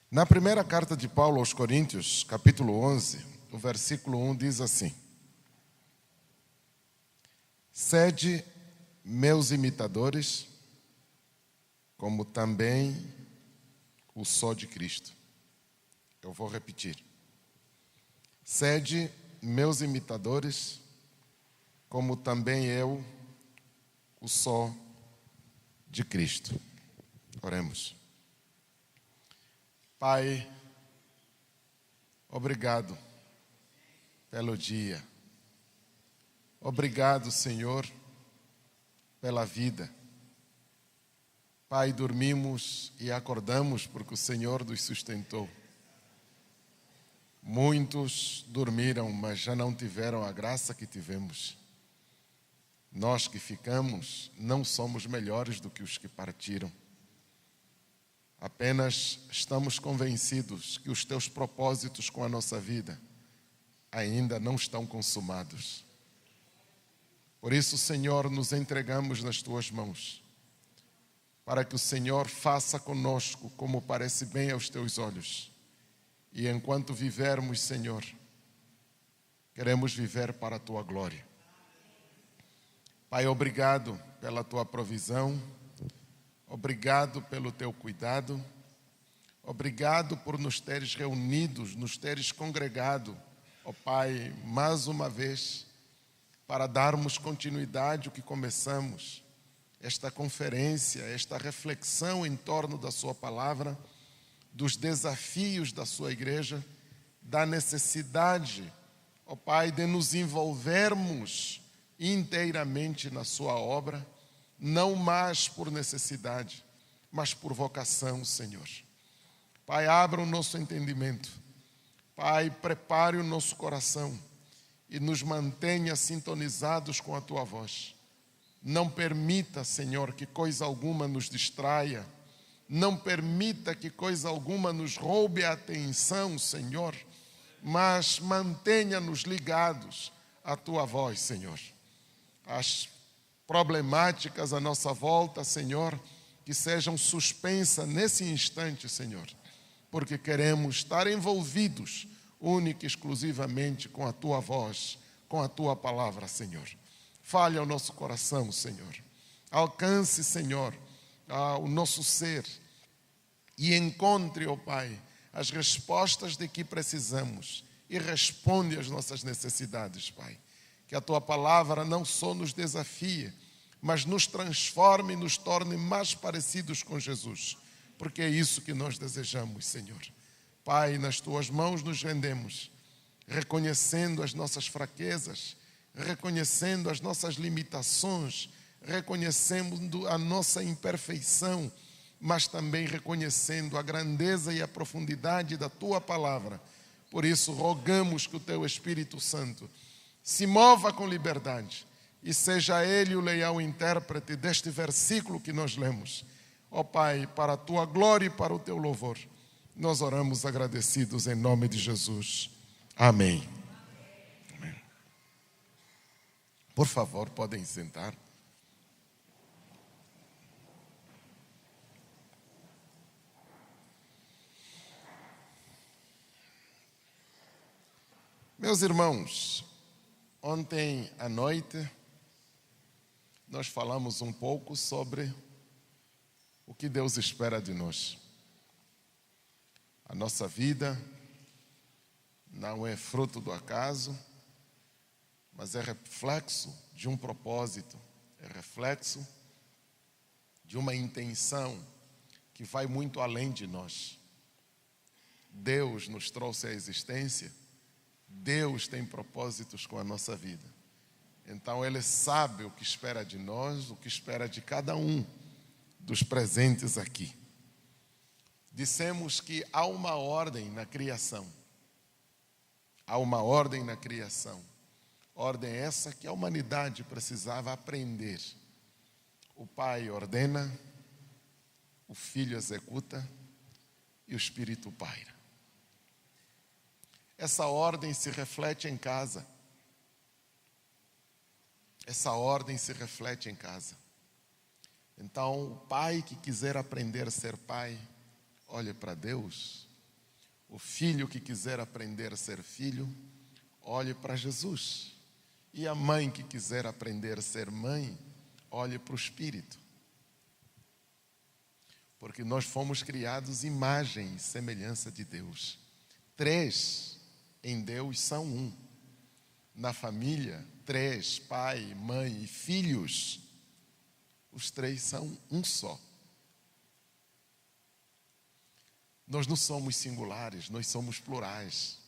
Na primeira carta de Paulo aos Coríntios, capítulo 11, o versículo 1 diz assim: Sede meus imitadores, como também o sou de Cristo. Eu vou repetir. Sede meus imitadores, como também eu o sou de Cristo. Oremos. Pai, obrigado pelo dia. Obrigado, Senhor, pela vida. Pai, dormimos e acordamos porque o Senhor nos sustentou. Muitos dormiram, mas já não tiveram a graça que tivemos. Nós que ficamos não somos melhores do que os que partiram. Apenas estamos convencidos que os teus propósitos com a nossa vida ainda não estão consumados. Por isso, Senhor, nos entregamos nas tuas mãos, para que o Senhor faça conosco como parece bem aos teus olhos. E enquanto vivermos, Senhor, queremos viver para a tua glória. Pai, obrigado pela tua provisão. Obrigado pelo teu cuidado. Obrigado por nos teres reunidos, nos teres congregado, ó Pai, mais uma vez, para darmos continuidade ao que começamos, esta conferência, esta reflexão em torno da sua palavra, dos desafios da sua igreja, da necessidade, ó Pai, de nos envolvermos inteiramente na sua obra, não mais por necessidade, mas por vocação, Senhor. Pai, abra o nosso entendimento. Pai, prepare o nosso coração e nos mantenha sintonizados com a tua voz. Não permita, Senhor, que coisa alguma nos distraia. Não permita que coisa alguma nos roube a atenção, Senhor, mas mantenha-nos ligados à tua voz, Senhor. As problemáticas à nossa volta, Senhor, que sejam suspensas nesse instante, Senhor, porque queremos estar envolvidos única e exclusivamente com a tua voz, com a tua palavra, Senhor. Fale ao nosso coração, Senhor. Alcance, Senhor, o nosso ser e encontre, ó Pai, as respostas de que precisamos e responde às nossas necessidades, Pai. Que a tua palavra não só nos desafie, mas nos transforme e nos torne mais parecidos com Jesus, porque é isso que nós desejamos, Senhor. Pai, nas tuas mãos nos rendemos, reconhecendo as nossas fraquezas, reconhecendo as nossas limitações, reconhecendo a nossa imperfeição, mas também reconhecendo a grandeza e a profundidade da tua palavra. Por isso, rogamos que o teu Espírito Santo se mova com liberdade e seja ele o leal intérprete deste versículo que nós lemos. Ó Pai, para a tua glória e para o teu louvor, nós oramos agradecidos em nome de Jesus. Amém. Amém. Por favor, podem sentar. Meus irmãos, ontem à noite nós falamos um pouco sobre o que Deus espera de nós. A nossa vida não é fruto do acaso, mas é reflexo de um propósito, é reflexo de uma intenção que vai muito além de nós. Deus nos trouxe à existência, Deus tem propósitos com a nossa vida. Então Ele sabe o que espera de nós, o que espera de cada um dos presentes aqui. Dissemos que há uma ordem na criação. Há uma ordem na criação. Ordem essa que a humanidade precisava aprender. O Pai ordena, o Filho executa e o Espírito paira. Essa ordem se reflete em casa. Essa ordem se reflete em casa. Então, o pai que quiser aprender a ser pai, olhe para Deus O filho que quiser aprender a ser filho, olhe para Jesus. E a mãe que quiser aprender a ser mãe, olhe para o Espírito. Porque nós fomos criados imagem e semelhança de Deus. 3 em Deus são 1. Na família, 3, pai, mãe e filhos. Os 3 são um só. Nós não somos singulares, nós somos plurais.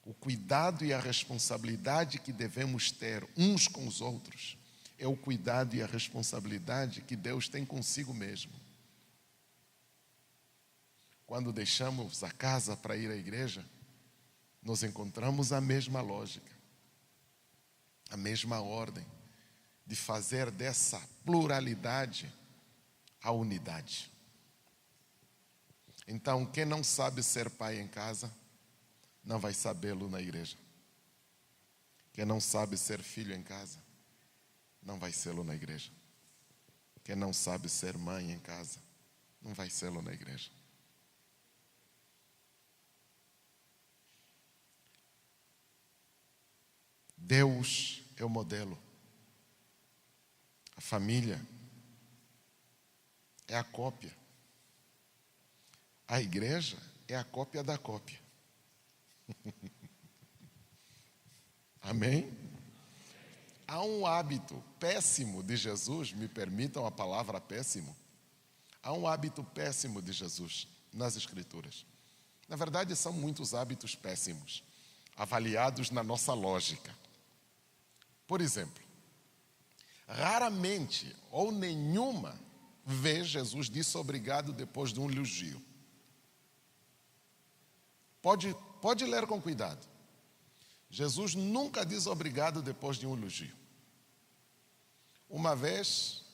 O cuidado e a responsabilidade que devemos ter uns com os outros é o cuidado e a responsabilidade que Deus tem consigo mesmo. Quando deixamos a casa para ir à igreja, nós encontramos a mesma lógica, a mesma ordem de fazer dessa pluralidade a unidade. Então, quem não sabe ser pai em casa, não vai sabê-lo na igreja. Quem não sabe ser filho em casa, não vai sê-lo na igreja. Quem não sabe ser mãe em casa, não vai sê-lo na igreja. Deus é o modelo. A família é a cópia. A igreja é a cópia da cópia. Amém? Há um hábito péssimo de Jesus, me permitam a palavra péssimo. Há um hábito péssimo de Jesus nas Escrituras. Na verdade, são muitos hábitos péssimos, avaliados na nossa lógica. Por exemplo, raramente ou nenhuma vez Jesus disse obrigado depois de um elogio. Pode ler com cuidado. Jesus nunca diz obrigado depois de um elogio. Uma vez,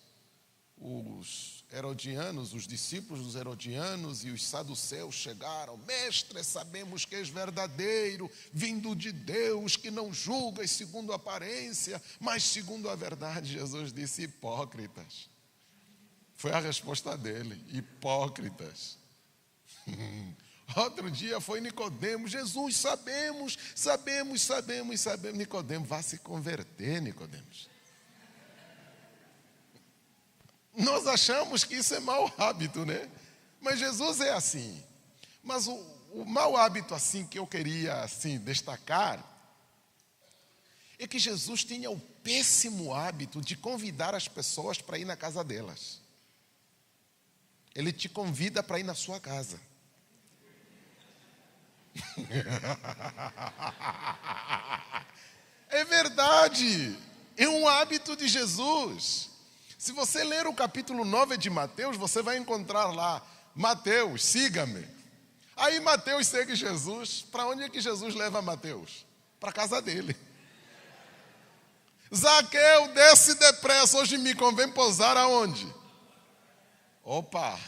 os herodianos, os discípulos dos herodianos e os saduceus chegaram. Mestre, sabemos que és verdadeiro, vindo de Deus, que não julgas segundo a aparência, mas segundo a verdade. Jesus disse, hipócritas. Foi a resposta dele, hipócritas. Outro dia foi Nicodemo. Jesus, sabemos. Nicodemo, vá se converter, Nicodemos. Nós achamos que isso é mau hábito, né? Mas Jesus é assim. Mas o mau hábito assim que eu queria assim destacar é que Jesus tinha o péssimo hábito de convidar as pessoas para ir na casa delas. Ele te convida para ir na sua casa. É verdade, é um hábito de Jesus. Se você ler o capítulo 9 de Mateus, você vai encontrar lá, Mateus, siga-me. Aí Mateus segue Jesus. Para onde é que Jesus leva Mateus? Para a casa dele. Zaqueu, desce depressa, hoje me convém pousar aonde? Opa!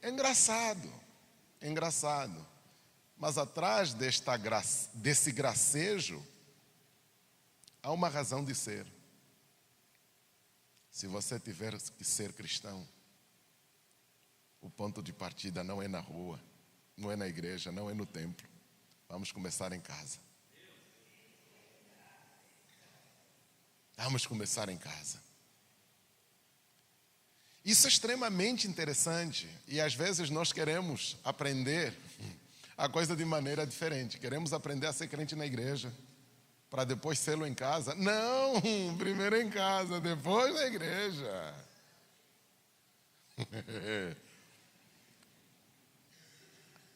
É engraçado. Mas atrás desse gracejo, há uma razão de ser. Se você tiver que ser cristão, o ponto de partida não é na rua, não é na igreja, não é no templo. Vamos começar em casa. Vamos começar em casa. Isso é extremamente interessante e às vezes nós queremos aprender a coisa de maneira diferente. Queremos aprender a ser crente na igreja para depois sê-lo em casa. Não, primeiro em casa, depois na igreja.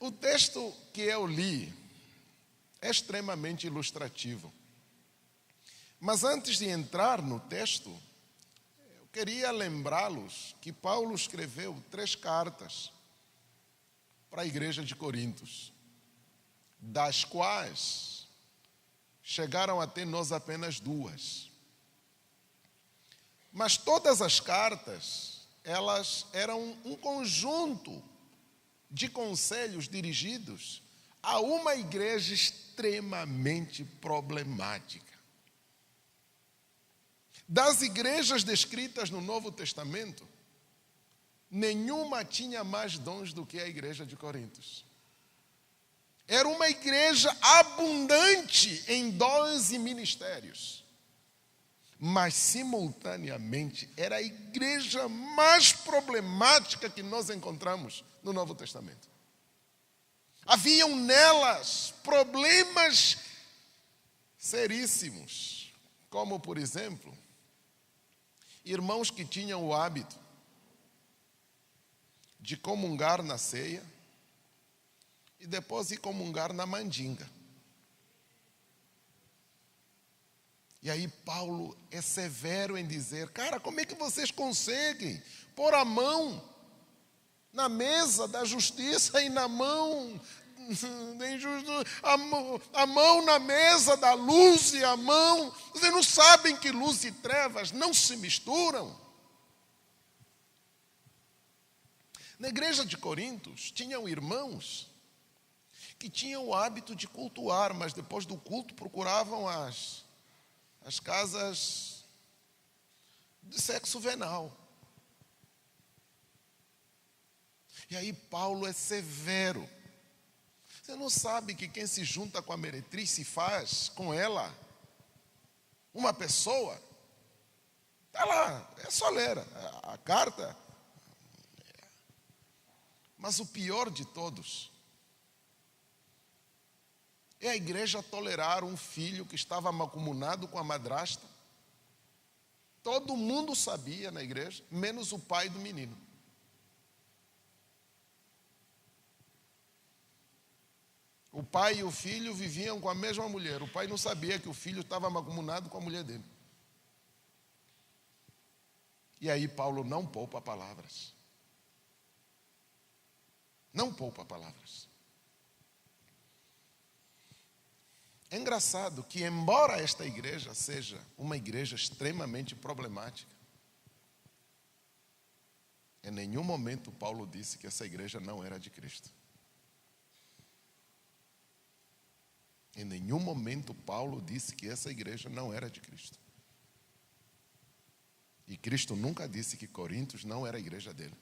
O texto que eu li é extremamente ilustrativo. Mas antes de entrar no texto, queria lembrá-los que Paulo escreveu 3 cartas para a igreja de Corintos, das quais chegaram até nós apenas 2. Mas todas as cartas, elas eram um conjunto de conselhos dirigidos a uma igreja extremamente problemática. Das igrejas descritas no Novo Testamento, nenhuma tinha mais dons do que a igreja de Corinto. Era uma igreja abundante em dons e ministérios. Mas, simultaneamente, era a igreja mais problemática que nós encontramos no Novo Testamento. Haviam nelas problemas seríssimos, como, por exemplo, irmãos que tinham o hábito de comungar na ceia e depois ir comungar na mandinga. E aí Paulo é severo em dizer, cara, como é que vocês conseguem pôr a mão na mesa da justiça e na mão, a mão na mesa da luz e a mão... Vocês não sabem que luz e trevas não se misturam? Na igreja de Corinto, tinham irmãos que tinham o hábito de cultuar, mas depois do culto procuravam as casas de sexo venal. E aí Paulo é severo. Você não sabe que quem se junta com a meretriz se faz com ela uma pessoa? Está lá, é só ler a carta. Mas o pior de todos é a igreja tolerar um filho que estava mancomunado com a madrasta. Todo mundo sabia na igreja, menos o pai do menino. O pai e o filho viviam com a mesma mulher. O pai não sabia que o filho estava mancomunado com a mulher dele. E aí Paulo não poupa palavras. Não poupa palavras. É engraçado que, embora esta igreja seja uma igreja extremamente problemática, em nenhum momento Paulo disse que essa igreja não era de Cristo. Em nenhum momento Paulo disse que essa igreja não era de Cristo. E Cristo nunca disse que Corinto não era a igreja dele.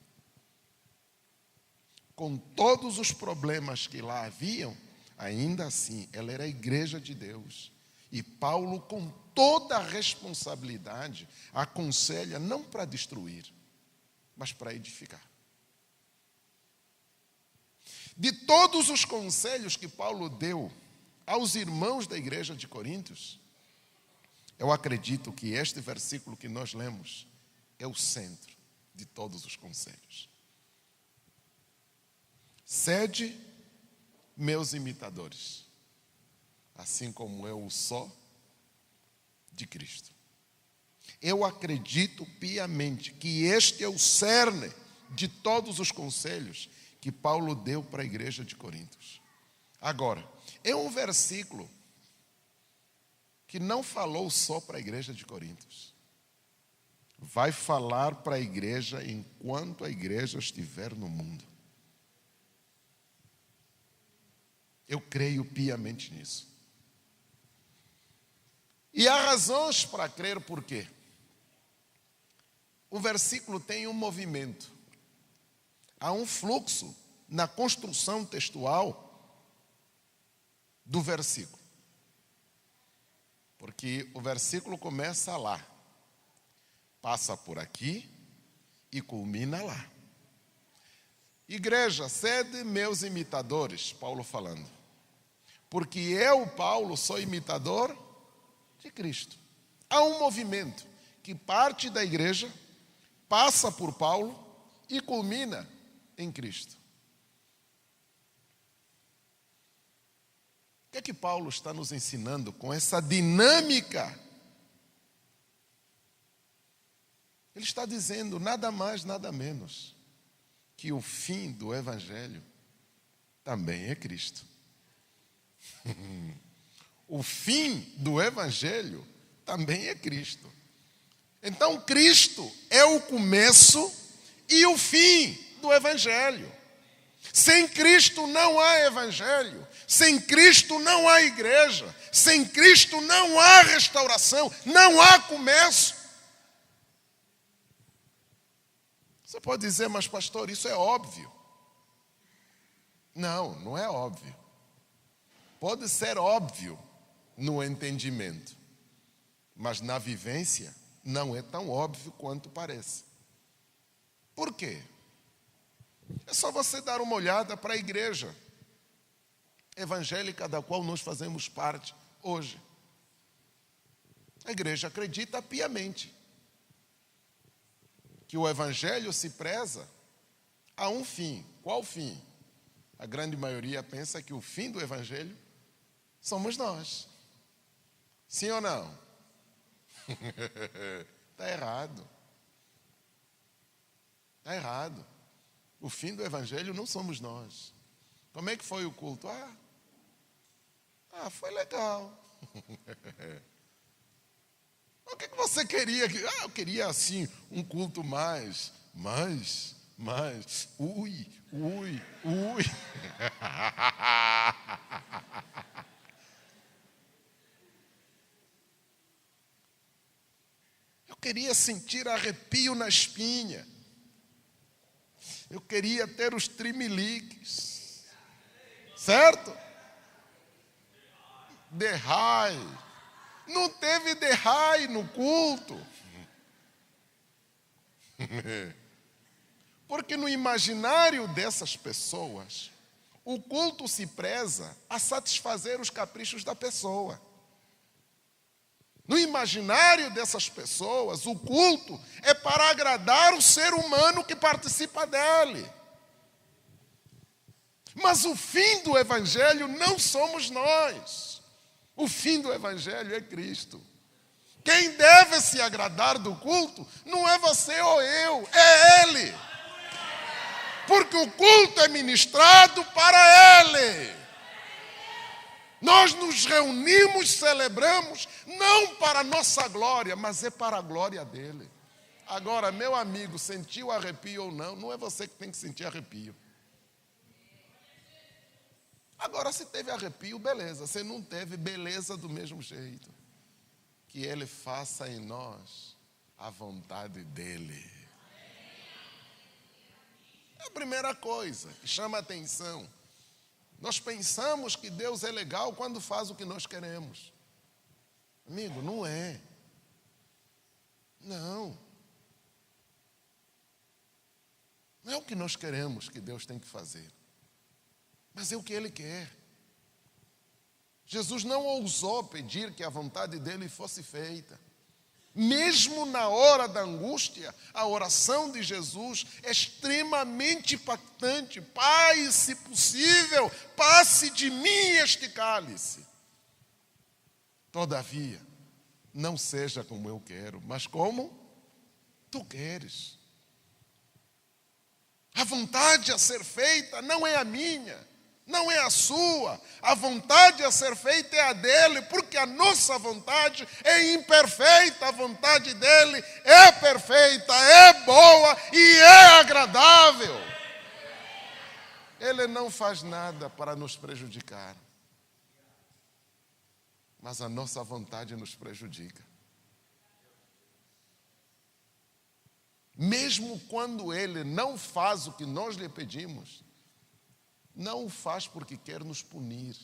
Com todos os problemas que lá haviam, ainda assim, ela era a igreja de Deus. E Paulo, com toda a responsabilidade, aconselha não para destruir, mas para edificar. De todos os conselhos que Paulo deu aos irmãos da igreja de Corinto, eu acredito que este versículo que nós lemos é o centro de todos os conselhos. Sede meus imitadores, assim como eu o sou de Cristo. Eu acredito piamente que este é o cerne de todos os conselhos que Paulo deu para a igreja de Corinto. Agora, é um versículo que não falou só para a igreja de Corinto. Vai falar para a igreja enquanto a igreja estiver no mundo. Eu creio piamente nisso. E há razões para crer por quê? O versículo tem um movimento. Há um fluxo na construção textual do versículo. Porque o versículo começa lá, passa por aqui e culmina lá. Igreja, sede meus imitadores, Paulo falando. Porque eu, Paulo, sou imitador de Cristo. Há um movimento que parte da igreja, passa por Paulo e culmina em Cristo. O que é que Paulo está nos ensinando com essa dinâmica? Ele está dizendo nada mais, nada menos, que o fim do Evangelho também é Cristo. O fim do Evangelho também é Cristo. Então, Cristo é o começo e o fim do Evangelho. Sem Cristo não há Evangelho. Sem Cristo não há igreja. Sem Cristo não há restauração. Não há começo. Você pode dizer, mas pastor, isso é óbvio. Não, não é óbvio. Pode ser óbvio no entendimento, mas na vivência não é tão óbvio quanto parece. Por quê? É só você dar uma olhada para a igreja evangélica da qual nós fazemos parte hoje. A igreja acredita piamente que o evangelho se preza a um fim. Qual fim? A grande maioria pensa que o fim do evangelho somos nós. Sim ou não? Está errado. Está errado. O fim do evangelho não somos nós. Como é que foi o culto? Foi legal. O que você queria? Eu queria assim, um culto mais. Ui. Eu queria sentir arrepio na espinha. Eu queria ter os trimeliques. Certo? Derrai. Não teve derrai no culto. Porque no imaginário dessas pessoas, o culto se preza a satisfazer os caprichos da pessoa. No imaginário dessas pessoas, o culto é para agradar o ser humano que participa dele. Mas o fim do evangelho não somos nós. O fim do evangelho é Cristo. Quem deve se agradar do culto não é você ou eu, é Ele. Porque o culto é ministrado para Ele. Nós nos reunimos, celebramos, não para a nossa glória, mas é para a glória dele. Agora, meu amigo, sentiu arrepio ou não, não é você que tem que sentir arrepio. Agora, se teve arrepio, beleza. Se não teve, beleza do mesmo jeito. Que Ele faça em nós a vontade dEle. É a primeira coisa que chama a atenção. Nós pensamos que Deus é legal quando faz o que nós queremos. Amigo, não é. Não. Não é o que nós queremos que Deus tem que fazer. Mas é o que Ele quer. Jesus não ousou pedir que a vontade dEle fosse feita. Mesmo na hora da angústia, a oração de Jesus é extremamente impactante. Pai, se possível, passe de mim este cálice. Todavia, não seja como eu quero, mas como tu queres. A vontade a ser feita não é a minha. Não é a sua, a vontade a ser feita é a dele, porque a nossa vontade é imperfeita, a vontade dele é perfeita, é boa e é agradável. Ele não faz nada para nos prejudicar, mas a nossa vontade nos prejudica. Mesmo quando ele não faz o que nós lhe pedimos, não o faz porque quer nos punir,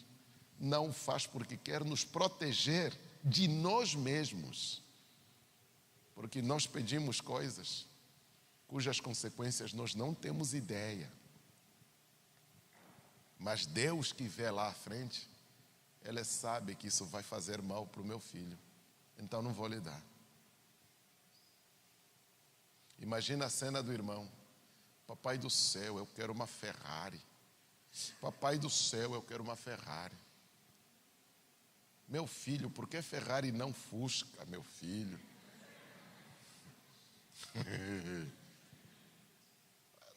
não o faz porque quer nos proteger de nós mesmos. Porque nós pedimos coisas cujas consequências nós não temos ideia. Mas Deus que vê lá à frente, Ele sabe que isso vai fazer mal para o meu filho. Então não vou lhe dar. Imagina a cena do irmão. Papai do céu, eu quero uma Ferrari. Papai do céu, eu quero uma Ferrari. Meu filho, por que Ferrari não Fusca, meu filho?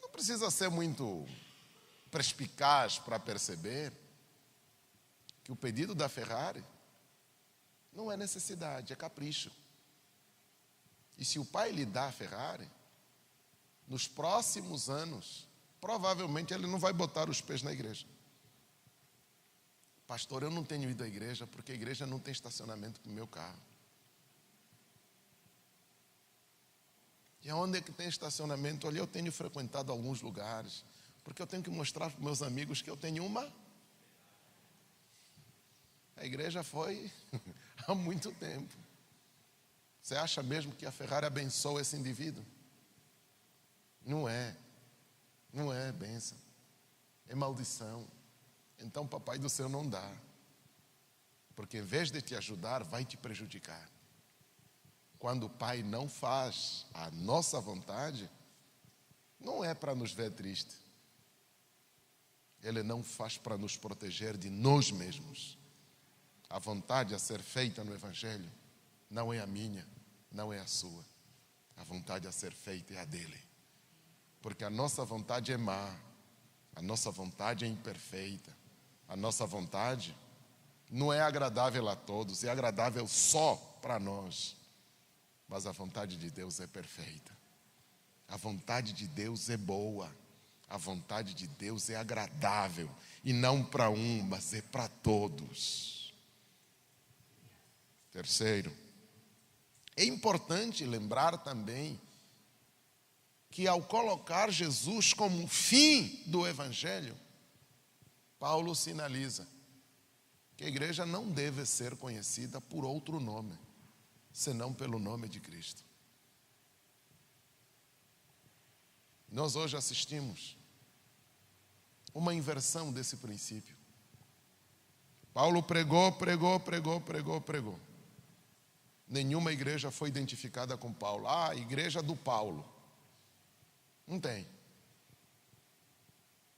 Não precisa ser muito perspicaz para perceber que o pedido da Ferrari não é necessidade, é capricho. E se o pai lhe dá a Ferrari, nos próximos anos, provavelmente ele não vai botar os pés na igreja. Pastor, eu não tenho ido à igreja porque a igreja não tem estacionamento para o meu carro. E aonde é que tem estacionamento? Olha, eu tenho frequentado alguns lugares, porque eu tenho que mostrar para meus amigos que eu tenho uma. A igreja foi há muito tempo. Você acha mesmo que a Ferrari abençoa esse indivíduo? Não é. Não é bênção. É maldição. Então papai do céu não dá. Porque em vez de te ajudar, vai te prejudicar. Quando o pai não faz a nossa vontade, não é para nos ver triste. Ele não faz para nos proteger de nós mesmos. A vontade a ser feita no Evangelho não é a minha, não é a sua. A vontade a ser feita é a dele. Porque a nossa vontade é má, a nossa vontade é imperfeita, a nossa vontade não é agradável a todos, é agradável só para nós. Mas a vontade de Deus é perfeita. A vontade de Deus é boa. A vontade de Deus é agradável. E não para um, mas é para todos. Terceiro, é importante lembrar também que ao colocar Jesus como fim do Evangelho, Paulo sinaliza que a igreja não deve ser conhecida por outro nome, senão pelo nome de Cristo. Nós hoje assistimos uma inversão desse princípio. Paulo pregou. Nenhuma igreja foi identificada com Paulo. Ah, a igreja do Paulo. Não tem.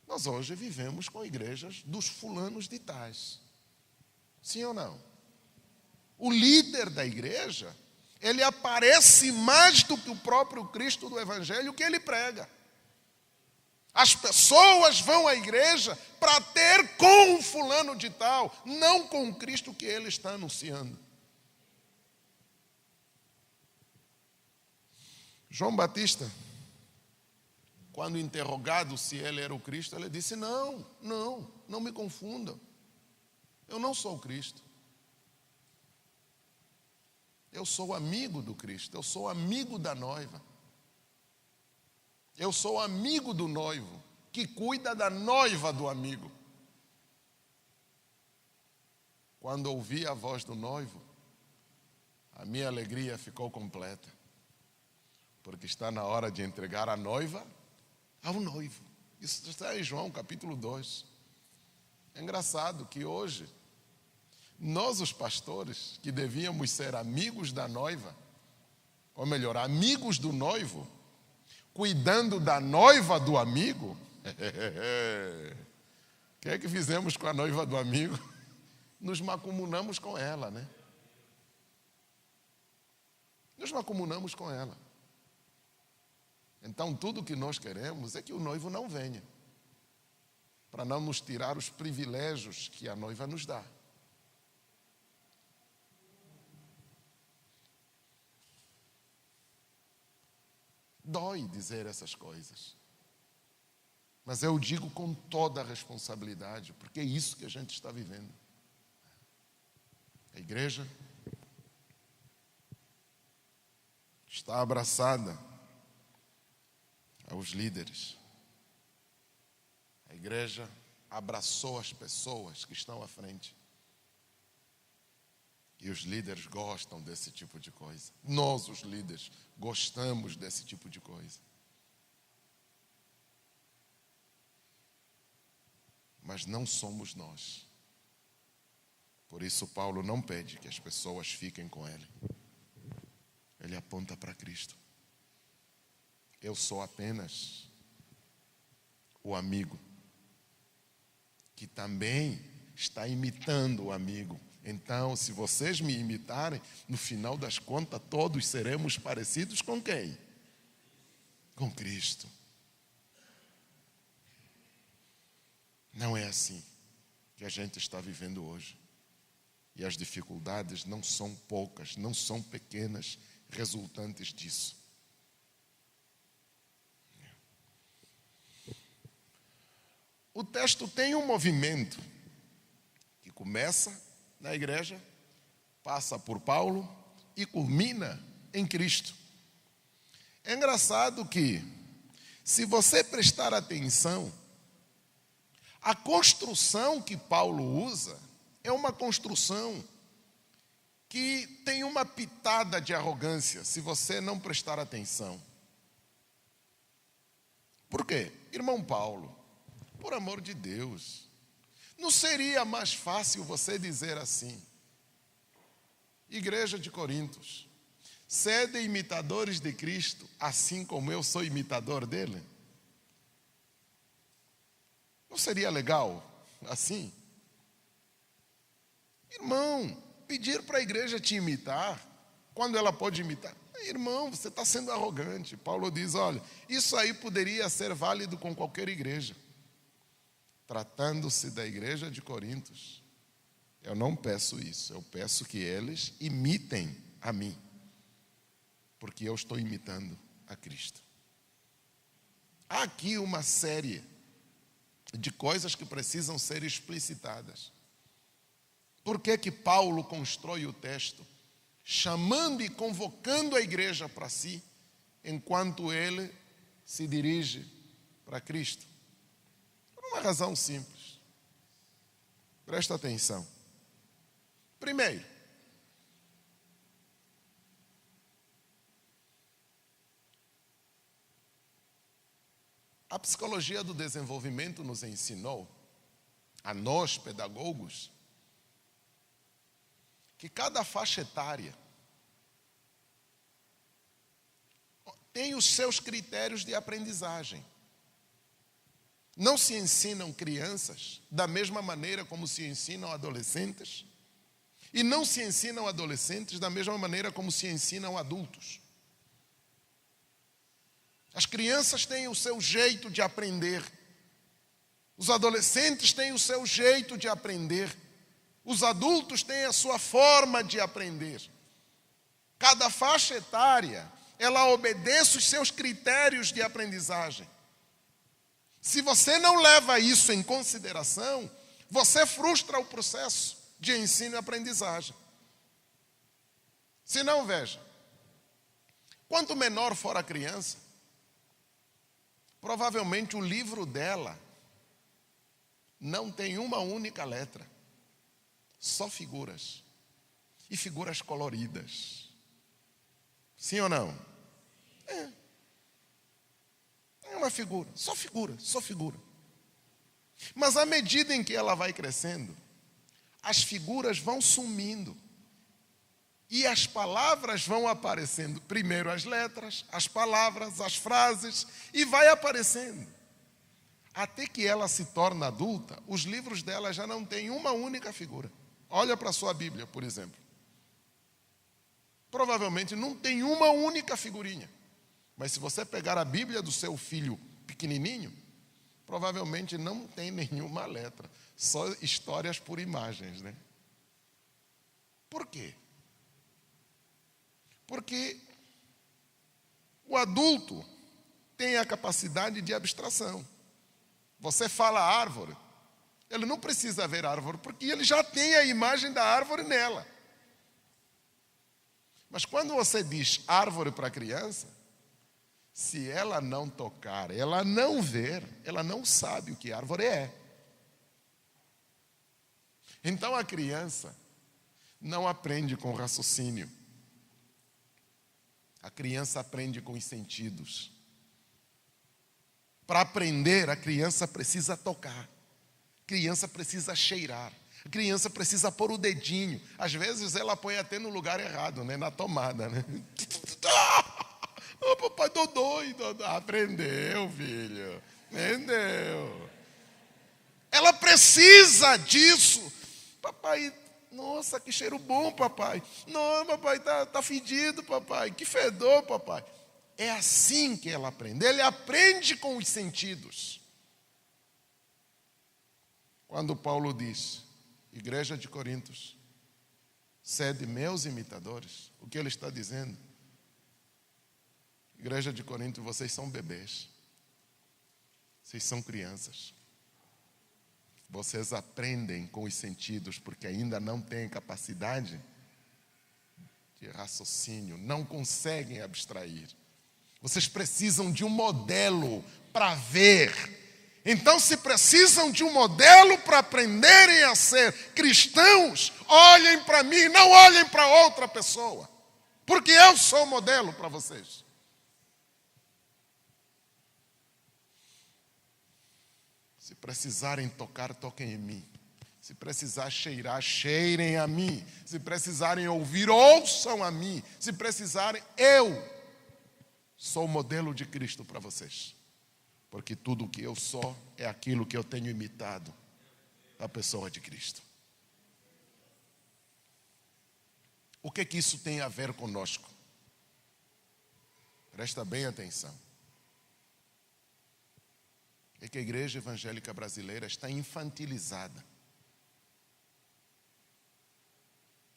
Nós hoje vivemos com igrejas dos fulanos de tais. Sim ou não? O líder da igreja, ele aparece mais do que o próprio Cristo do Evangelho que ele prega. As pessoas vão à igreja para ter com o fulano de tal, não com o Cristo que ele está anunciando. João Batista, quando interrogado se ele era o Cristo, ele disse: não me confundam. Eu não sou o Cristo. Eu sou amigo do Cristo, eu sou amigo da noiva. Eu sou amigo do noivo, que cuida da noiva do amigo. Quando ouvi a voz do noivo, a minha alegria ficou completa. Porque está na hora de entregar a noiva ao noivo. Isso está em João capítulo 2. É engraçado que hoje, nós os pastores, que devíamos ser amigos da noiva, ou melhor, amigos do noivo, cuidando da noiva do amigo, o que é que fizemos com a noiva do amigo? Nos macumunamos com ela, né? Nos macumunamos com ela. Então, tudo o que nós queremos é que o noivo não venha, para não nos tirar os privilégios que a noiva nos dá. Dói dizer essas coisas, mas eu digo com toda a responsabilidade, porque é isso que a gente está vivendo. A igreja está abraçada aos líderes. A igreja abraçou as pessoas que estão à frente. E os líderes gostam desse tipo de coisa. Nós, os líderes, gostamos desse tipo de coisa. Mas não somos nós. Por isso Paulo não pede que as pessoas fiquem com ele. Ele aponta para Cristo. Eu sou apenas o amigo que também está imitando o amigo. Então, se vocês me imitarem, no final das contas, todos seremos parecidos com quem? Com Cristo. Não é assim que a gente está vivendo hoje. E as dificuldades não são poucas, não são pequenas, resultantes disso. O texto tem um movimento que começa na igreja, passa por Paulo e culmina em Cristo. É engraçado que, se você prestar atenção, a construção que Paulo usa é uma construção que tem uma pitada de arrogância, se você não prestar atenção. Por quê? Irmão Paulo, por amor de Deus, não seria mais fácil você dizer assim: Igreja de Corintos, sede imitadores de Cristo, assim como eu sou imitador dele? Não seria legal assim? Irmão, pedir para a igreja te imitar, quando ela pode imitar? Irmão, você está sendo arrogante. Paulo diz, olha, isso aí poderia ser válido com qualquer igreja. Tratando-se da igreja de Corintos, eu não peço isso, eu peço que eles imitem a mim, porque eu estou imitando a Cristo. Há aqui uma série de coisas que precisam ser explicitadas. Por que que Paulo constrói o texto, chamando e convocando a igreja para si, enquanto ele se dirige para Cristo? Por uma razão simples. Presta atenção. Primeiro, a psicologia do desenvolvimento nos ensinou, a nós pedagogos, que cada faixa etária tem os seus critérios de aprendizagem. Não se ensinam crianças da mesma maneira como se ensinam adolescentes, e não se ensinam adolescentes da mesma maneira como se ensinam adultos. As crianças têm o seu jeito de aprender, os adolescentes têm o seu jeito de aprender, os adultos têm a sua forma de aprender. Cada faixa etária, ela obedece os seus critérios de aprendizagem. Se você não leva isso em consideração, você frustra o processo de ensino e aprendizagem. Se não, veja, quanto menor for a criança, provavelmente o livro dela não tem uma única letra. Só figuras. E figuras coloridas. Sim ou não? É uma figura. Só figura, só figura. Mas à medida em que ela vai crescendo, as figuras vão sumindo. E as palavras vão aparecendo. Primeiro as letras, as palavras, as frases, e vai aparecendo. Até que ela se torna adulta, os livros dela já não têm uma única figura. Olha para a sua Bíblia, por exemplo. Provavelmente não tem uma única figurinha. Mas se você pegar a Bíblia do seu filho pequenininho, provavelmente não tem nenhuma letra. Só histórias por imagens, né? Por quê? Porque o adulto tem a capacidade de abstração. Você fala árvore, ele não precisa ver árvore, porque ele já tem a imagem da árvore nela. Mas quando você diz árvore para a criança, se ela não tocar, ela não ver, ela não sabe o que árvore é. Então a criança não aprende com raciocínio. A criança aprende com os sentidos. Para aprender, a criança precisa tocar. A criança precisa cheirar. A criança precisa pôr o dedinho. Às vezes ela põe até no lugar errado, né? Na tomada, né? Oh, papai, tô doido. Aprendeu, filho. Aprendeu. Ela precisa disso. Papai, nossa, que cheiro bom, papai. Não, papai, tá fedido, papai. Que fedor, papai. É assim que ela aprende. Ele aprende com os sentidos. Quando Paulo diz, Igreja de Corintos, sede meus imitadores, o que ele está dizendo? Igreja de Corinto, vocês são bebês. Vocês são crianças. Vocês aprendem com os sentidos, porque ainda não têm capacidade de raciocínio, não conseguem abstrair. Vocês precisam de um modelo para ver. Então, se precisam de um modelo para aprenderem a ser cristãos, olhem para mim, não olhem para outra pessoa. Porque eu sou o modelo para vocês. Se precisarem tocar, toquem em mim. Se precisar cheirar, cheirem a mim. Se precisarem ouvir, ouçam a mim. Se precisarem, eu sou o modelo de Cristo para vocês. Porque tudo o que eu sou é aquilo que eu tenho imitado da pessoa de Cristo. O que isso tem a ver conosco? Presta bem atenção. É que a igreja evangélica brasileira está infantilizada.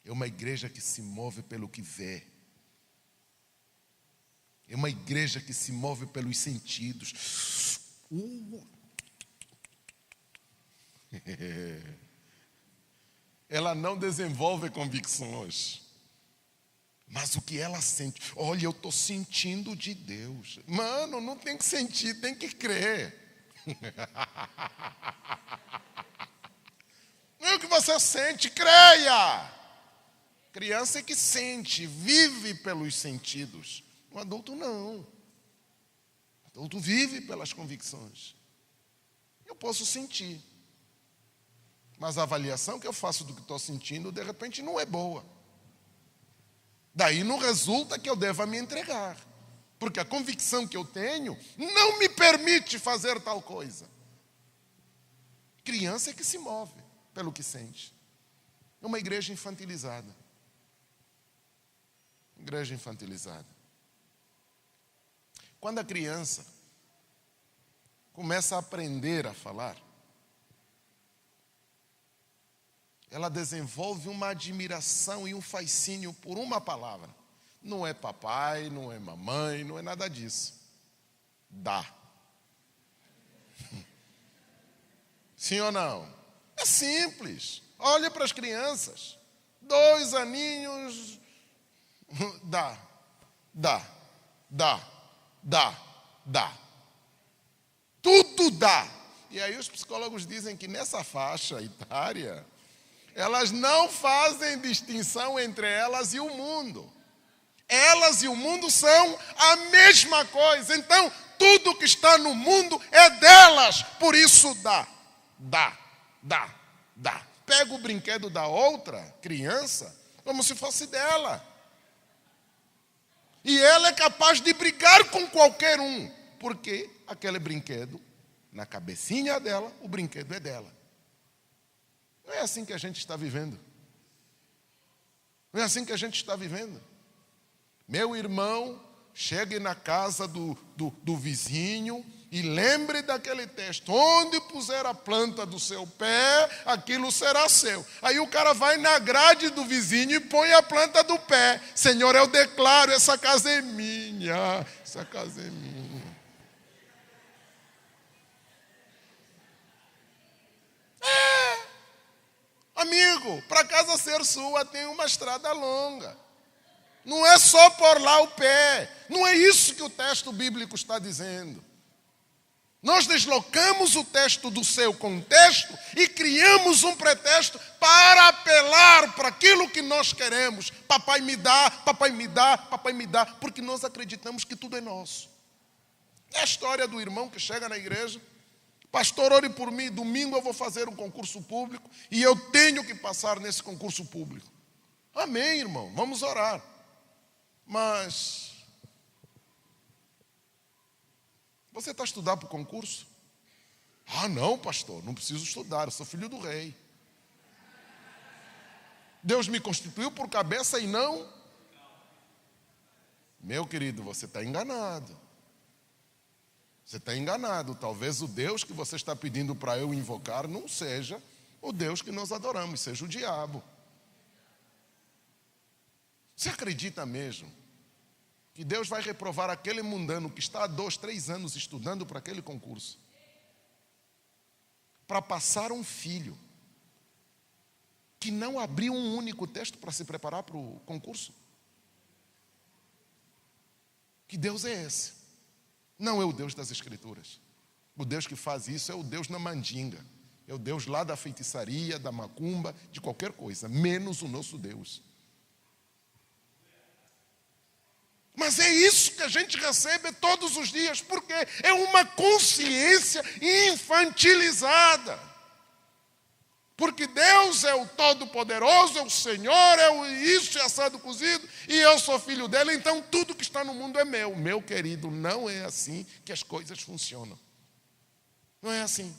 É uma igreja que se move pelo que vê. É uma igreja que se move pelos sentidos. Ela não desenvolve convicções. Mas o que ela sente? Olha, eu estou sentindo de Deus. Mano, não tem que sentir, tem que crer. Não é o que você sente, creia. Criança é que sente, vive pelos sentidos. O adulto não. O adulto vive pelas convicções. Eu posso sentir. Mas a avaliação que eu faço do que estou sentindo, de repente, não é boa. Daí não resulta que eu deva me entregar. Porque a convicção que eu tenho não me permite fazer tal coisa. Criança é que se move pelo que sente. É uma igreja infantilizada. Igreja infantilizada. Quando a criança começa a aprender a falar, ela desenvolve uma admiração e um fascínio por uma palavra. Não é papai, não é mamãe, não é nada disso. Dá. Sim ou não? É simples. Olha para as crianças. 2 aninhos. Dá. Tudo dá. E aí os psicólogos dizem que nessa faixa etária, elas não fazem distinção entre elas e o mundo. Elas e o mundo são a mesma coisa. Então, tudo que está no mundo é delas. Por isso dá. Pega o brinquedo da outra criança como se fosse dela. E ela é capaz de brigar com qualquer um. Porque aquele brinquedo, na cabecinha dela, o brinquedo é dela. Não é assim que a gente está vivendo. Não é assim que a gente está vivendo. Meu irmão, chegue na casa do vizinho e lembre daquele texto. Onde puser a planta do seu pé, aquilo será seu. Aí o cara vai na grade do vizinho e põe a planta do pé. Senhor, eu declaro, essa casa é minha. Essa casa é minha. Amigo, para a casa ser sua tem uma estrada longa. Não é só pôr lá o pé. Não é isso que o texto bíblico está dizendo. Nós deslocamos o texto do seu contexto e criamos um pretexto para apelar para aquilo que nós queremos. Papai me dá, papai me dá, papai me dá. Porque nós acreditamos que tudo é nosso. É a história do irmão que chega na igreja. Pastor, ore por mim, domingo eu vou fazer um concurso público e eu tenho que passar nesse concurso público. Amém, irmão, vamos orar. Mas você está estudando para o concurso? Ah, não, pastor, não preciso estudar, eu sou filho do rei. Deus me constituiu por cabeça e não... Meu querido, você está enganado. Você está enganado. Talvez o Deus que você está pedindo para eu invocar não seja o Deus que nós adoramos, seja o diabo. Você acredita mesmo que Deus vai reprovar aquele mundano que está há 2, 3 anos estudando para aquele concurso, para passar um filho que não abriu um único texto para se preparar para o concurso? Que Deus é esse? Não é o Deus das Escrituras. O Deus que faz isso é o Deus na mandinga. É o Deus lá da feitiçaria, da macumba, de qualquer coisa, menos o nosso Deus. Mas é isso que a gente recebe todos os dias, porque é uma consciência infantilizada. Porque Deus é o Todo-Poderoso, é o Senhor, é o isso, é assado cozido, e eu sou filho dele, então tudo que está no mundo é meu. Meu querido, não é assim que as coisas funcionam. Não é assim.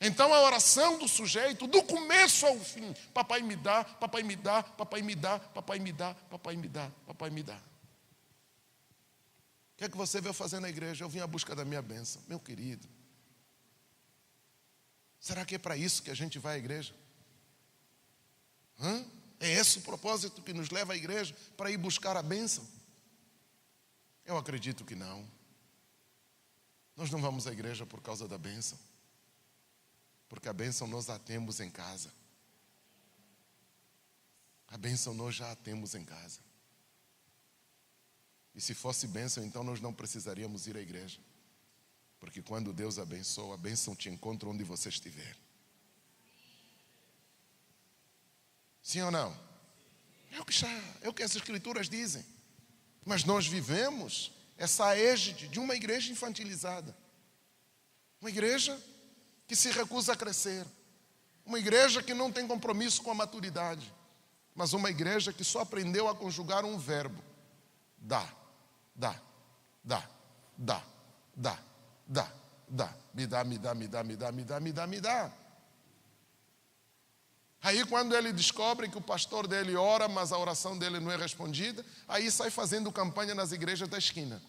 Então a oração do sujeito, do começo ao fim, papai me dá, papai me dá, papai me dá, papai me dá, papai me dá, papai me dá. O que é que você veio fazer na igreja? Eu vim à busca da minha bênção. Meu querido, será que é para isso que a gente vai à igreja? É esse o propósito que nos leva à igreja, para ir buscar a bênção? Eu acredito que não. Nós não vamos à igreja por causa da bênção, porque a bênção nós a temos em casa. A bênção nós já a temos em casa. E se fosse bênção, então nós não precisaríamos ir à igreja. Porque quando Deus abençoa, a bênção te encontra onde você estiver. Sim ou não? É o que as Escrituras dizem. Mas nós vivemos essa égide de uma igreja infantilizada. Uma igreja que se recusa a crescer. Uma igreja que não tem compromisso com a maturidade. Mas uma igreja que só aprendeu a conjugar um verbo. Dá, dá, dá, dá, dá, dá, dá. Me dá, me dá, me dá, me dá, me dá, me dá, me dá. Aí quando ele descobre que o pastor dele ora, mas a oração dele não é respondida, aí sai fazendo campanha nas igrejas da esquina.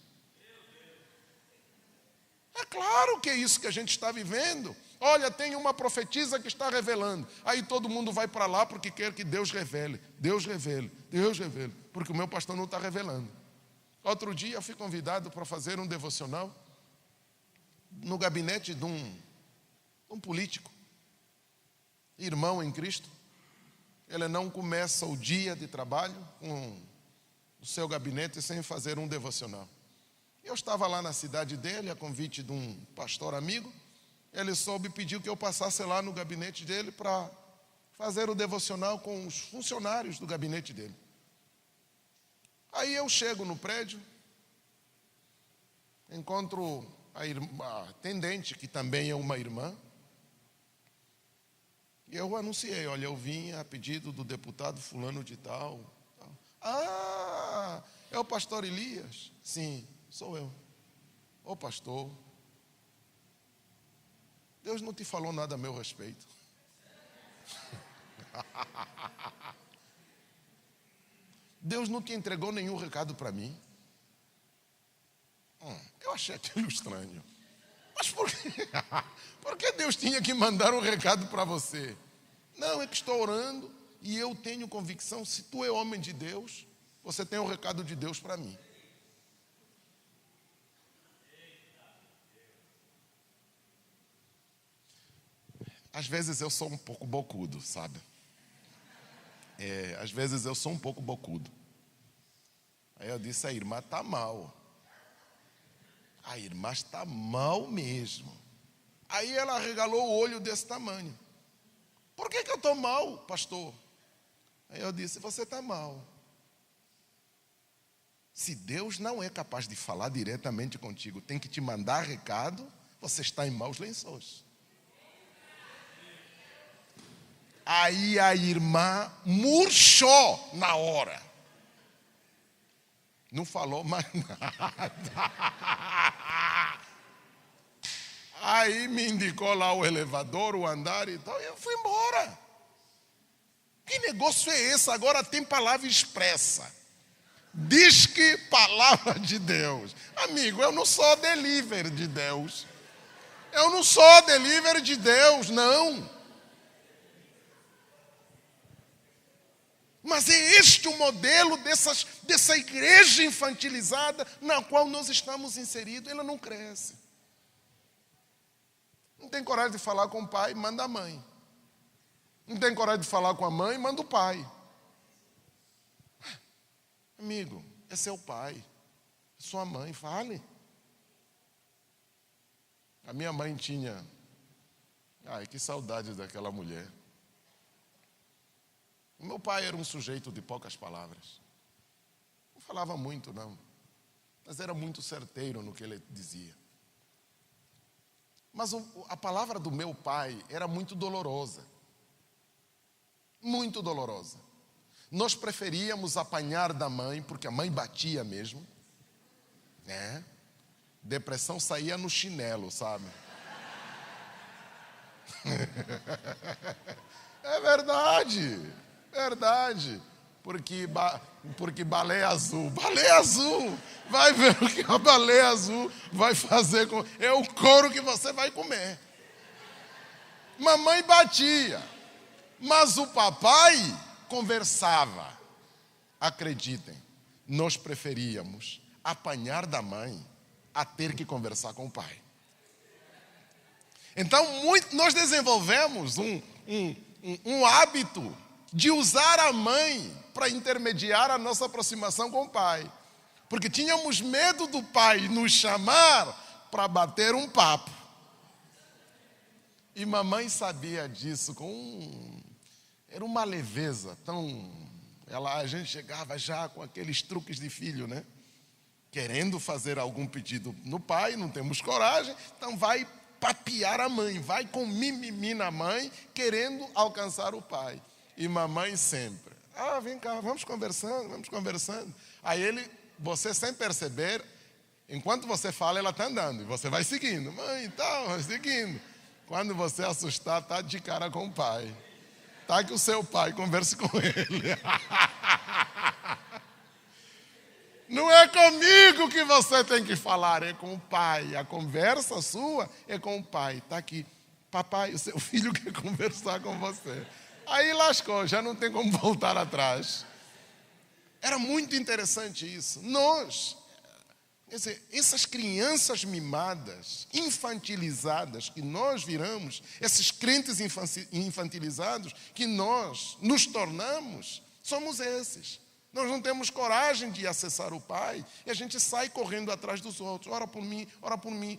É claro que é isso que a gente está vivendo. Olha, tem uma profetisa que está revelando. Aí todo mundo vai para lá porque quer que Deus revele. Deus revele, Deus revele. Porque o meu pastor não está revelando. Outro dia eu fui convidado para fazer um devocional no gabinete de um político, irmão em Cristo. Ele não começa o dia de trabalho com o seu gabinete sem fazer um devocional. Eu estava lá na cidade dele, a convite de um pastor amigo. Ele soube e pediu que eu passasse lá no gabinete dele para fazer o devocional com os funcionários do gabinete dele. Aí eu chego no prédio, encontro a atendente, que também é uma irmã, e eu anunciei, olha, eu vim a pedido do deputado fulano de tal. Ah, é o pastor Elias? Sim, sou eu. Ô pastor, Deus não te falou nada a meu respeito. Deus não te entregou nenhum recado para mim. Eu achei aquilo estranho. Mas por quê? Por que Deus tinha que mandar um recado para você? Não, é que estou orando e eu tenho convicção, se tu é homem de Deus, você tem um recado de Deus para mim. Às vezes eu sou um pouco bocudo, sabe? Às vezes eu sou um pouco bocudo. Aí eu disse, a irmã está mal. A irmã está mal mesmo. Aí ela regalou o olho desse tamanho. Por que eu estou mal, pastor? Aí eu disse, você está mal. Se Deus não é capaz de falar diretamente contigo, tem que te mandar recado, você está em maus lençóis. Aí a irmã murchou na hora. Não falou mais nada. Aí me indicou lá o elevador, o andar e tal, e eu fui embora. Que negócio é esse? Agora tem palavra expressa. Diz que palavra de Deus. Amigo, eu não sou delivery de Deus. Eu não sou delivery de Deus, não. Mas é este o modelo dessa igreja infantilizada na qual nós estamos inseridos. Ela não cresce. Não tem coragem de falar com o pai, manda a mãe. Não tem coragem de falar com a mãe, manda o pai. Amigo, é seu pai, é sua mãe, fale. A minha mãe tinha... Ai, que saudade daquela mulher. O meu pai era um sujeito de poucas palavras. Não falava muito, não. Mas era muito certeiro no que ele dizia. Mas a palavra do meu pai era muito dolorosa. Muito dolorosa. Nós preferíamos apanhar da mãe, porque a mãe batia mesmo. Né? Depressão saía no chinelo, sabe? É verdade, verdade. Porque baleia azul, vai ver o que a baleia azul vai fazer com... É o couro que você vai comer. Mamãe batia, mas o papai conversava. Acreditem, nós preferíamos apanhar da mãe a ter que conversar com o pai. Então, nós desenvolvemos um hábito de usar a mãe para intermediar a nossa aproximação com o pai. Porque tínhamos medo do pai nos chamar para bater um papo. E mamãe sabia disso era uma leveza tão... A gente chegava já com aqueles truques de filho, né? Querendo fazer algum pedido no pai, não temos coragem, então vai papiar a mãe, vai com mimimi na mãe, querendo alcançar o pai. E mamãe sempre, vem cá, vamos conversando. Aí você sem perceber, enquanto você fala, ela está andando, e você vai seguindo. Mãe, então, vai seguindo. Quando você assustar, está de cara com o pai. Tá que o seu pai converse com ele. Não é comigo que você tem que falar, é com o pai. A conversa sua é com o pai. Está aqui, papai, o seu filho quer conversar com você. Aí lascou, já não tem como voltar atrás. Era muito interessante isso. Quer dizer, essas crianças mimadas, infantilizadas, que nós viramos, esses crentes infantilizados que nós nos tornamos, somos esses. Nós não temos coragem de acessar o Pai e a gente sai correndo atrás dos outros. Ora por mim,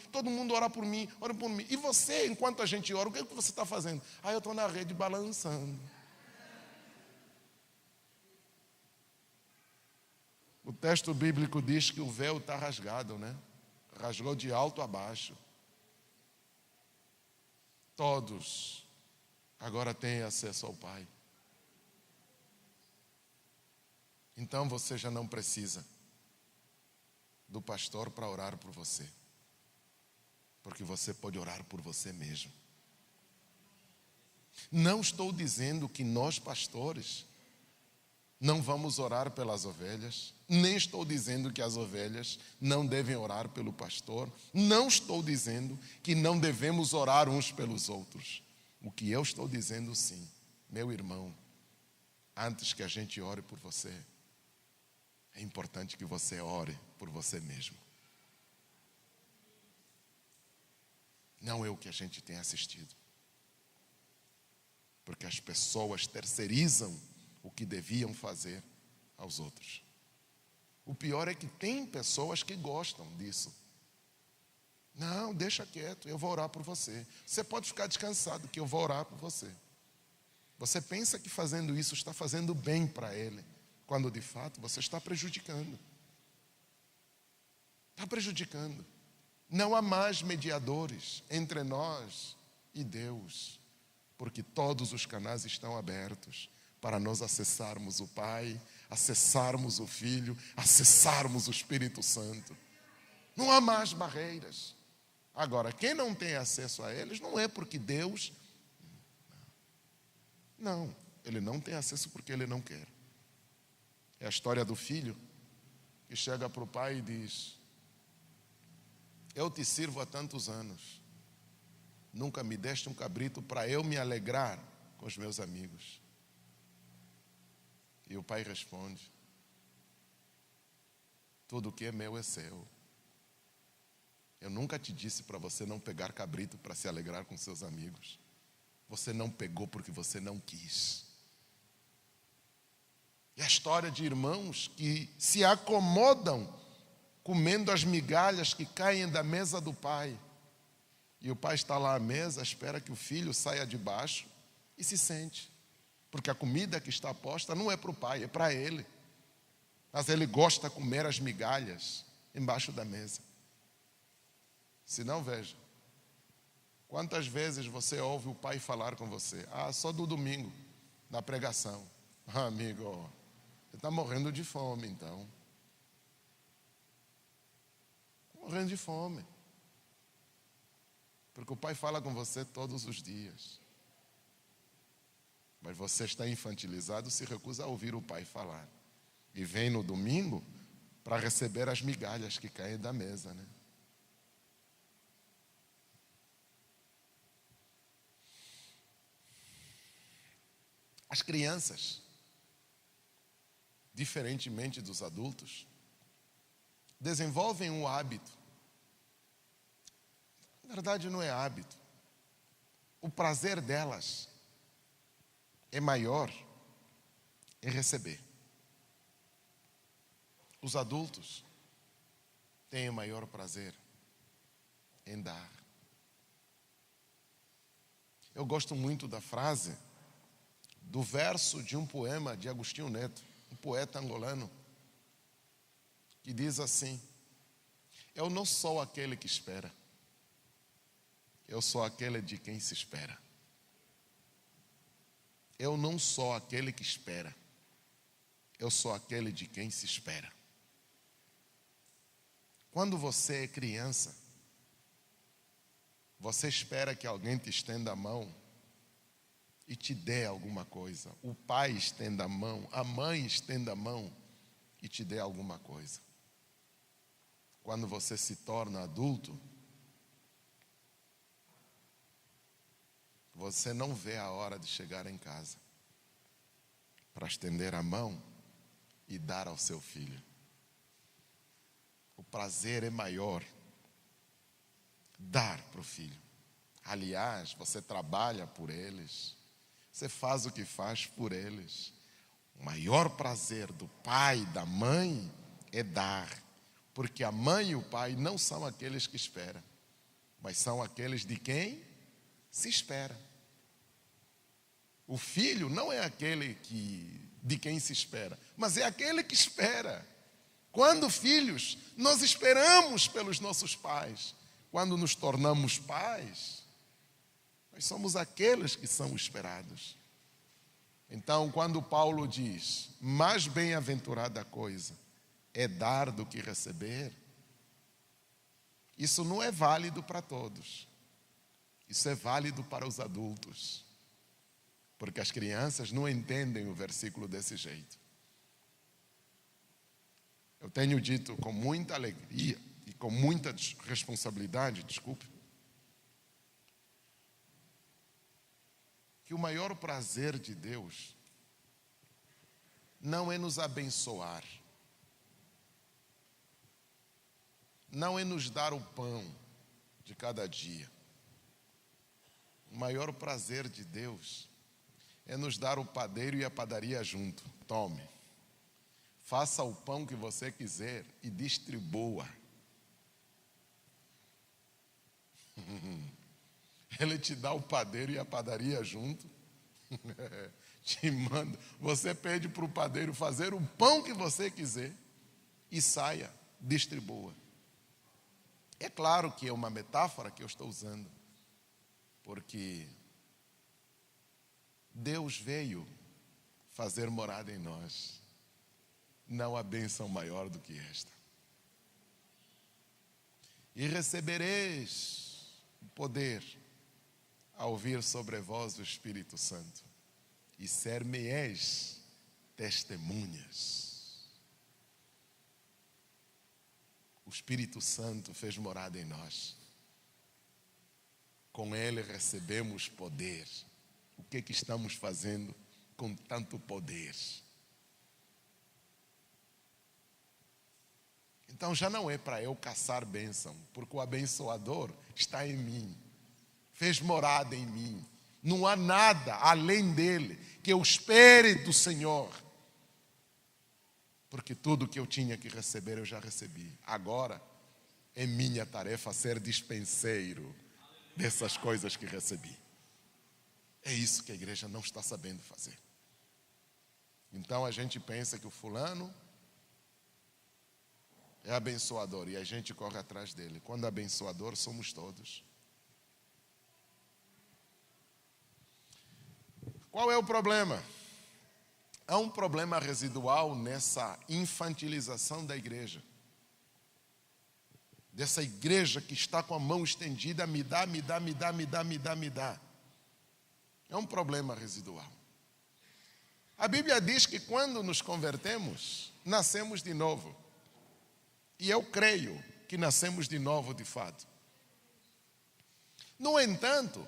todo mundo ora por mim, ora por mim. E você, enquanto a gente ora, o que é que você está fazendo? Eu estou na rede balançando. O texto bíblico diz que o véu está rasgado, né? Rasgou de alto a baixo. Todos agora têm acesso ao Pai. Então você já não precisa do pastor para orar por você, porque você pode orar por você mesmo. Não estou dizendo que nós, pastores, não vamos orar pelas ovelhas, nem estou dizendo que as ovelhas não devem orar pelo pastor, não estou dizendo que não devemos orar uns pelos outros. O que eu estou dizendo, sim, meu irmão, antes que a gente ore por você, é importante que você ore por você mesmo. Não é o que a gente tem assistido. Porque as pessoas terceirizam o que deviam fazer aos outros. O pior é que tem pessoas que gostam disso. Não, deixa quieto, eu vou orar por você. Você pode ficar descansado que eu vou orar por você. Você pensa que fazendo isso está fazendo bem para ele, quando de fato você está prejudicando. Está prejudicando. Não há mais mediadores entre nós e Deus, porque todos os canais estão abertos para nós acessarmos o Pai, acessarmos o Filho, acessarmos o Espírito Santo. Não há mais barreiras. Agora, quem não tem acesso a eles não é porque Deus... Não, ele não tem acesso porque ele não quer. É a história do filho que chega para o pai e diz: eu te sirvo há tantos anos, nunca me deste um cabrito para eu me alegrar com os meus amigos. E o pai responde: tudo o que é meu é seu. Eu nunca te disse para você não pegar cabrito para se alegrar com seus amigos. Você não pegou porque você não quis. É a história de irmãos que se acomodam comendo as migalhas que caem da mesa do pai, E o pai está lá à mesa, espera que o filho saia de baixo e se sente. Porque a comida que está posta não é para o pai, é para ele. Mas ele gosta de comer as migalhas embaixo da mesa. Se não, veja. Quantas vezes você ouve o pai falar com você? Só do domingo, na pregação. Amigo, você está morrendo de fome, então. Morrendo de fome. Porque o pai fala com você todos os dias. Mas você está infantilizado, se recusa a ouvir o pai falar. E vem no domingo para receber as migalhas que caem da mesa, né? As crianças, diferentemente dos adultos, desenvolvem um hábito. Na verdade, não é hábito. O prazer delas é maior em receber. Os adultos têm o maior prazer em dar. Eu gosto muito da frase, do verso de um poema de Agostinho Neto, um poeta angolano, que diz assim: eu não sou aquele que espera, eu sou aquele de quem se espera. Eu não sou aquele que espera, eu sou aquele de quem se espera. Quando você é criança, você espera que alguém te estenda a mão e te dê alguma coisa. O pai estenda a mão, a mãe estenda a mão e te dê alguma coisa. Quando você se torna adulto, você não vê a hora de chegar em casa para estender a mão e dar ao seu filho. O prazer é maior dar para o filho. Aliás, você trabalha por eles, você faz o que faz por eles. O maior prazer do pai e da mãe é dar, porque a mãe e o pai não são aqueles que esperam, mas são aqueles de quem se espera. O filho não é aquele de quem se espera, mas é aquele que espera. Quando filhos, nós esperamos pelos nossos pais. Quando nos tornamos pais, nós somos aqueles que são esperados. Então, quando Paulo diz, mais bem-aventurada coisa é dar do que receber, isso não é válido para todos. Isso é válido para os adultos. Porque as crianças não entendem o versículo desse jeito. Eu tenho dito com muita alegria e com muita responsabilidade, que o maior prazer de Deus não é nos abençoar, não é nos dar o pão de cada dia. O maior prazer de Deus é nos dar o padeiro e a padaria junto. Tome, faça o pão que você quiser e distribua. Ele te dá o padeiro e a padaria junto. Te manda. Você pede para o padeiro fazer o pão que você quiser e saia, distribua. É claro que é uma metáfora que eu estou usando, porque Deus veio fazer morada em nós. Não há bênção maior do que esta. E recebereis o poder ao vir sobre vós o Espírito Santo, e ser-me-eis testemunhas. O Espírito Santo fez morada em nós. Com ele recebemos poder. O que é que estamos fazendo com tanto poder? Então já não é para eu caçar bênção, porque o abençoador está em mim, fez morada em mim. Não há nada além dele que eu espere do Senhor, porque tudo que eu tinha que receber eu já recebi. Agora é minha tarefa ser dispenseiro dessas coisas que recebi. É isso que a igreja não está sabendo fazer. Então a gente pensa que o fulano é abençoador e a gente corre atrás dele. Quando abençoador somos todos. Qual é o problema? Há um problema residual nessa infantilização da igreja. Dessa igreja que está com a mão estendida, me dá, me dá, me dá, me dá, me dá, me dá. É um problema residual. A Bíblia diz que quando nos convertemos, nascemos de novo. E eu creio que nascemos de novo de fato. No entanto,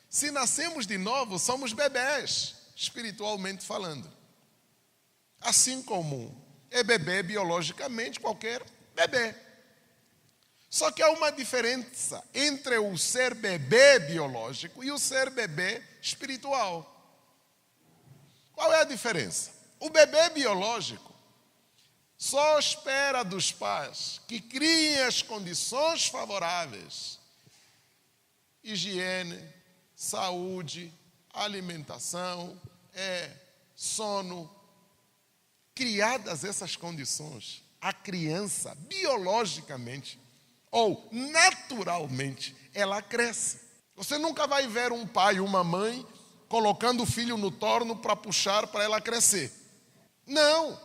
se nascemos de novo, somos bebés, espiritualmente falando. Assim como é bebê biologicamente qualquer bebê. Só que há uma diferença entre o ser bebê biológico e o ser bebê espiritual. Qual é a diferença? O bebê biológico só espera dos pais que criem as condições favoráveis. Higiene, saúde, alimentação, sono. Criadas essas condições, a criança, biologicamente ou naturalmente, ela cresce. Você nunca vai ver um pai e uma mãe colocando o filho no torno para puxar para ela crescer. Não.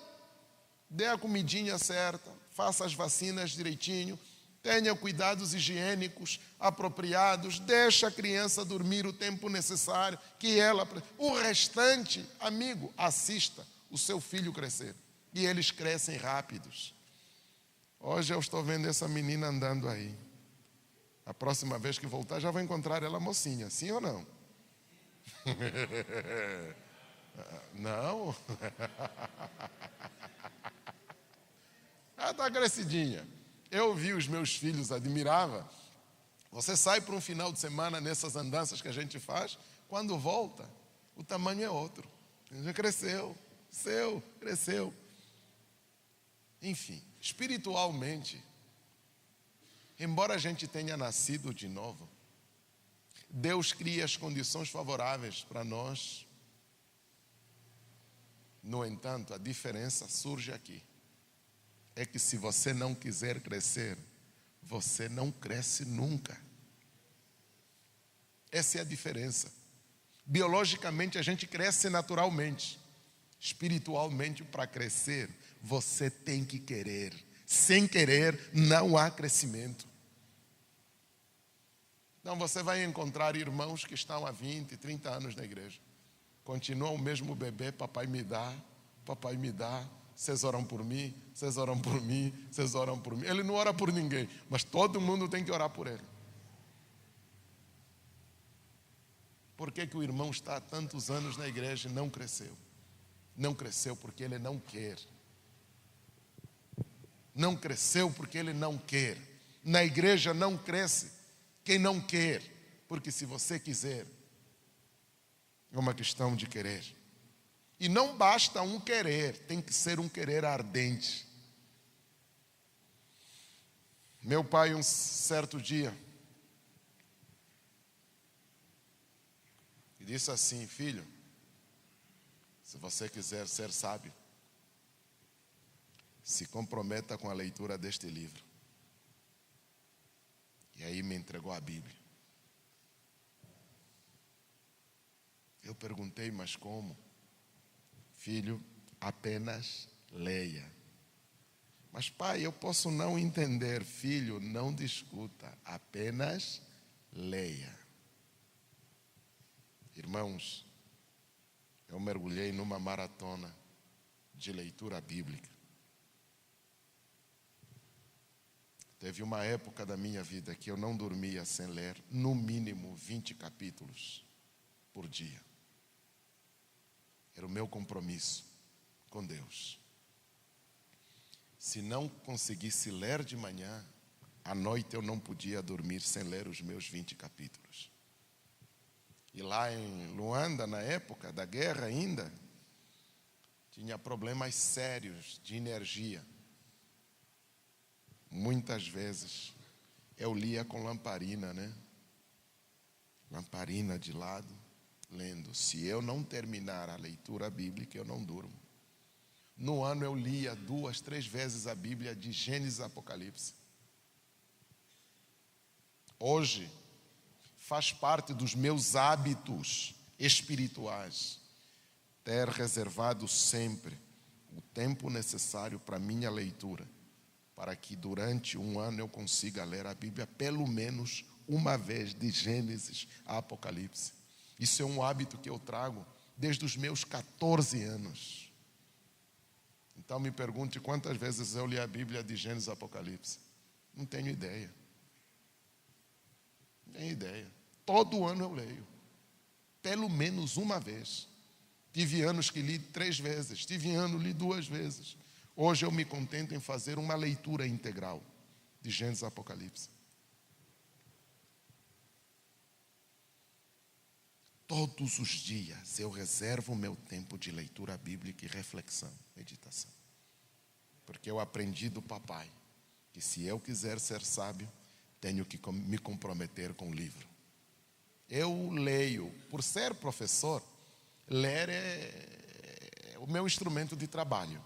Dê a comidinha certa, faça as vacinas direitinho, tenha cuidados higiênicos apropriados, deixe a criança dormir o tempo necessário, que ela... O restante, amigo, assista o seu filho crescer. E eles crescem rápidos. Hoje eu estou vendo essa menina andando aí. A próxima vez que voltar já vou encontrar ela mocinha, sim ou não? Não? Ela está crescidinha. Eu vi os meus filhos, admirava. Você sai para um final de semana nessas andanças que a gente faz, quando volta, o tamanho é outro. Já cresceu, cresceu. Enfim, espiritualmente, embora a gente tenha nascido de novo, Deus cria as condições favoráveis para nós. No entanto, a diferença surge aqui. É que se você não quiser crescer, você não cresce nunca. Essa é a diferença. Biologicamente a gente cresce naturalmente. Espiritualmente, para crescer, você tem que querer. Sem querer, não há crescimento. Então você vai encontrar irmãos que estão há 20, 30 anos na igreja. Continuam o mesmo bebê, papai me dá, vocês oram por mim, vocês oram por mim, vocês oram por mim. Ele não ora por ninguém, mas todo mundo tem que orar por ele. Por que o irmão está há tantos anos na igreja e não cresceu? Não cresceu porque ele não quer. Não cresceu porque ele não quer. Na igreja não cresce quem não quer, porque se você quiser, é uma questão de querer. E não basta um querer, tem que ser um querer ardente. Meu pai, um certo dia, disse assim: filho, se você quiser ser sábio, se comprometa com a leitura deste livro. E aí me entregou a Bíblia. Eu perguntei, mas como? Filho, apenas leia. Mas pai, eu posso não entender. Filho, não discuta, apenas leia. Irmãos, eu mergulhei numa maratona de leitura bíblica. Teve uma época da minha vida que eu não dormia sem ler, no mínimo 20 capítulos por dia. Era o meu compromisso com Deus. Se não conseguisse ler de manhã, à noite eu não podia dormir sem ler os meus 20 capítulos. E lá em Luanda, na época da guerra ainda, tinha problemas sérios de energia. Muitas vezes eu lia com lamparina, né? lamparina de lado, lendo. Se eu não terminar a leitura bíblica, eu não durmo. No ano eu lia 2, 3 vezes a Bíblia de Gênesis a Apocalipse. Hoje, faz parte dos meus hábitos espirituais ter reservado sempre o tempo necessário para a minha leitura, para que durante um ano eu consiga ler a Bíblia pelo menos uma vez, de Gênesis a Apocalipse. Isso é um hábito que eu trago desde os meus 14 anos. Então me pergunte quantas vezes eu li a Bíblia de Gênesis a Apocalipse. Não tenho ideia. Não tenho ideia. Todo ano eu leio, pelo menos uma vez. Tive anos que li 3 vezes, tive anos que li 2 vezes. Hoje eu me contento em fazer uma leitura integral de Gênesis a Apocalipse. Todos os dias eu reservo o meu tempo de leitura bíblica e reflexão, meditação. Porque eu aprendi do papai que se eu quiser ser sábio, tenho que me comprometer com o livro. Eu leio, por ser professor, ler é o meu instrumento de trabalho.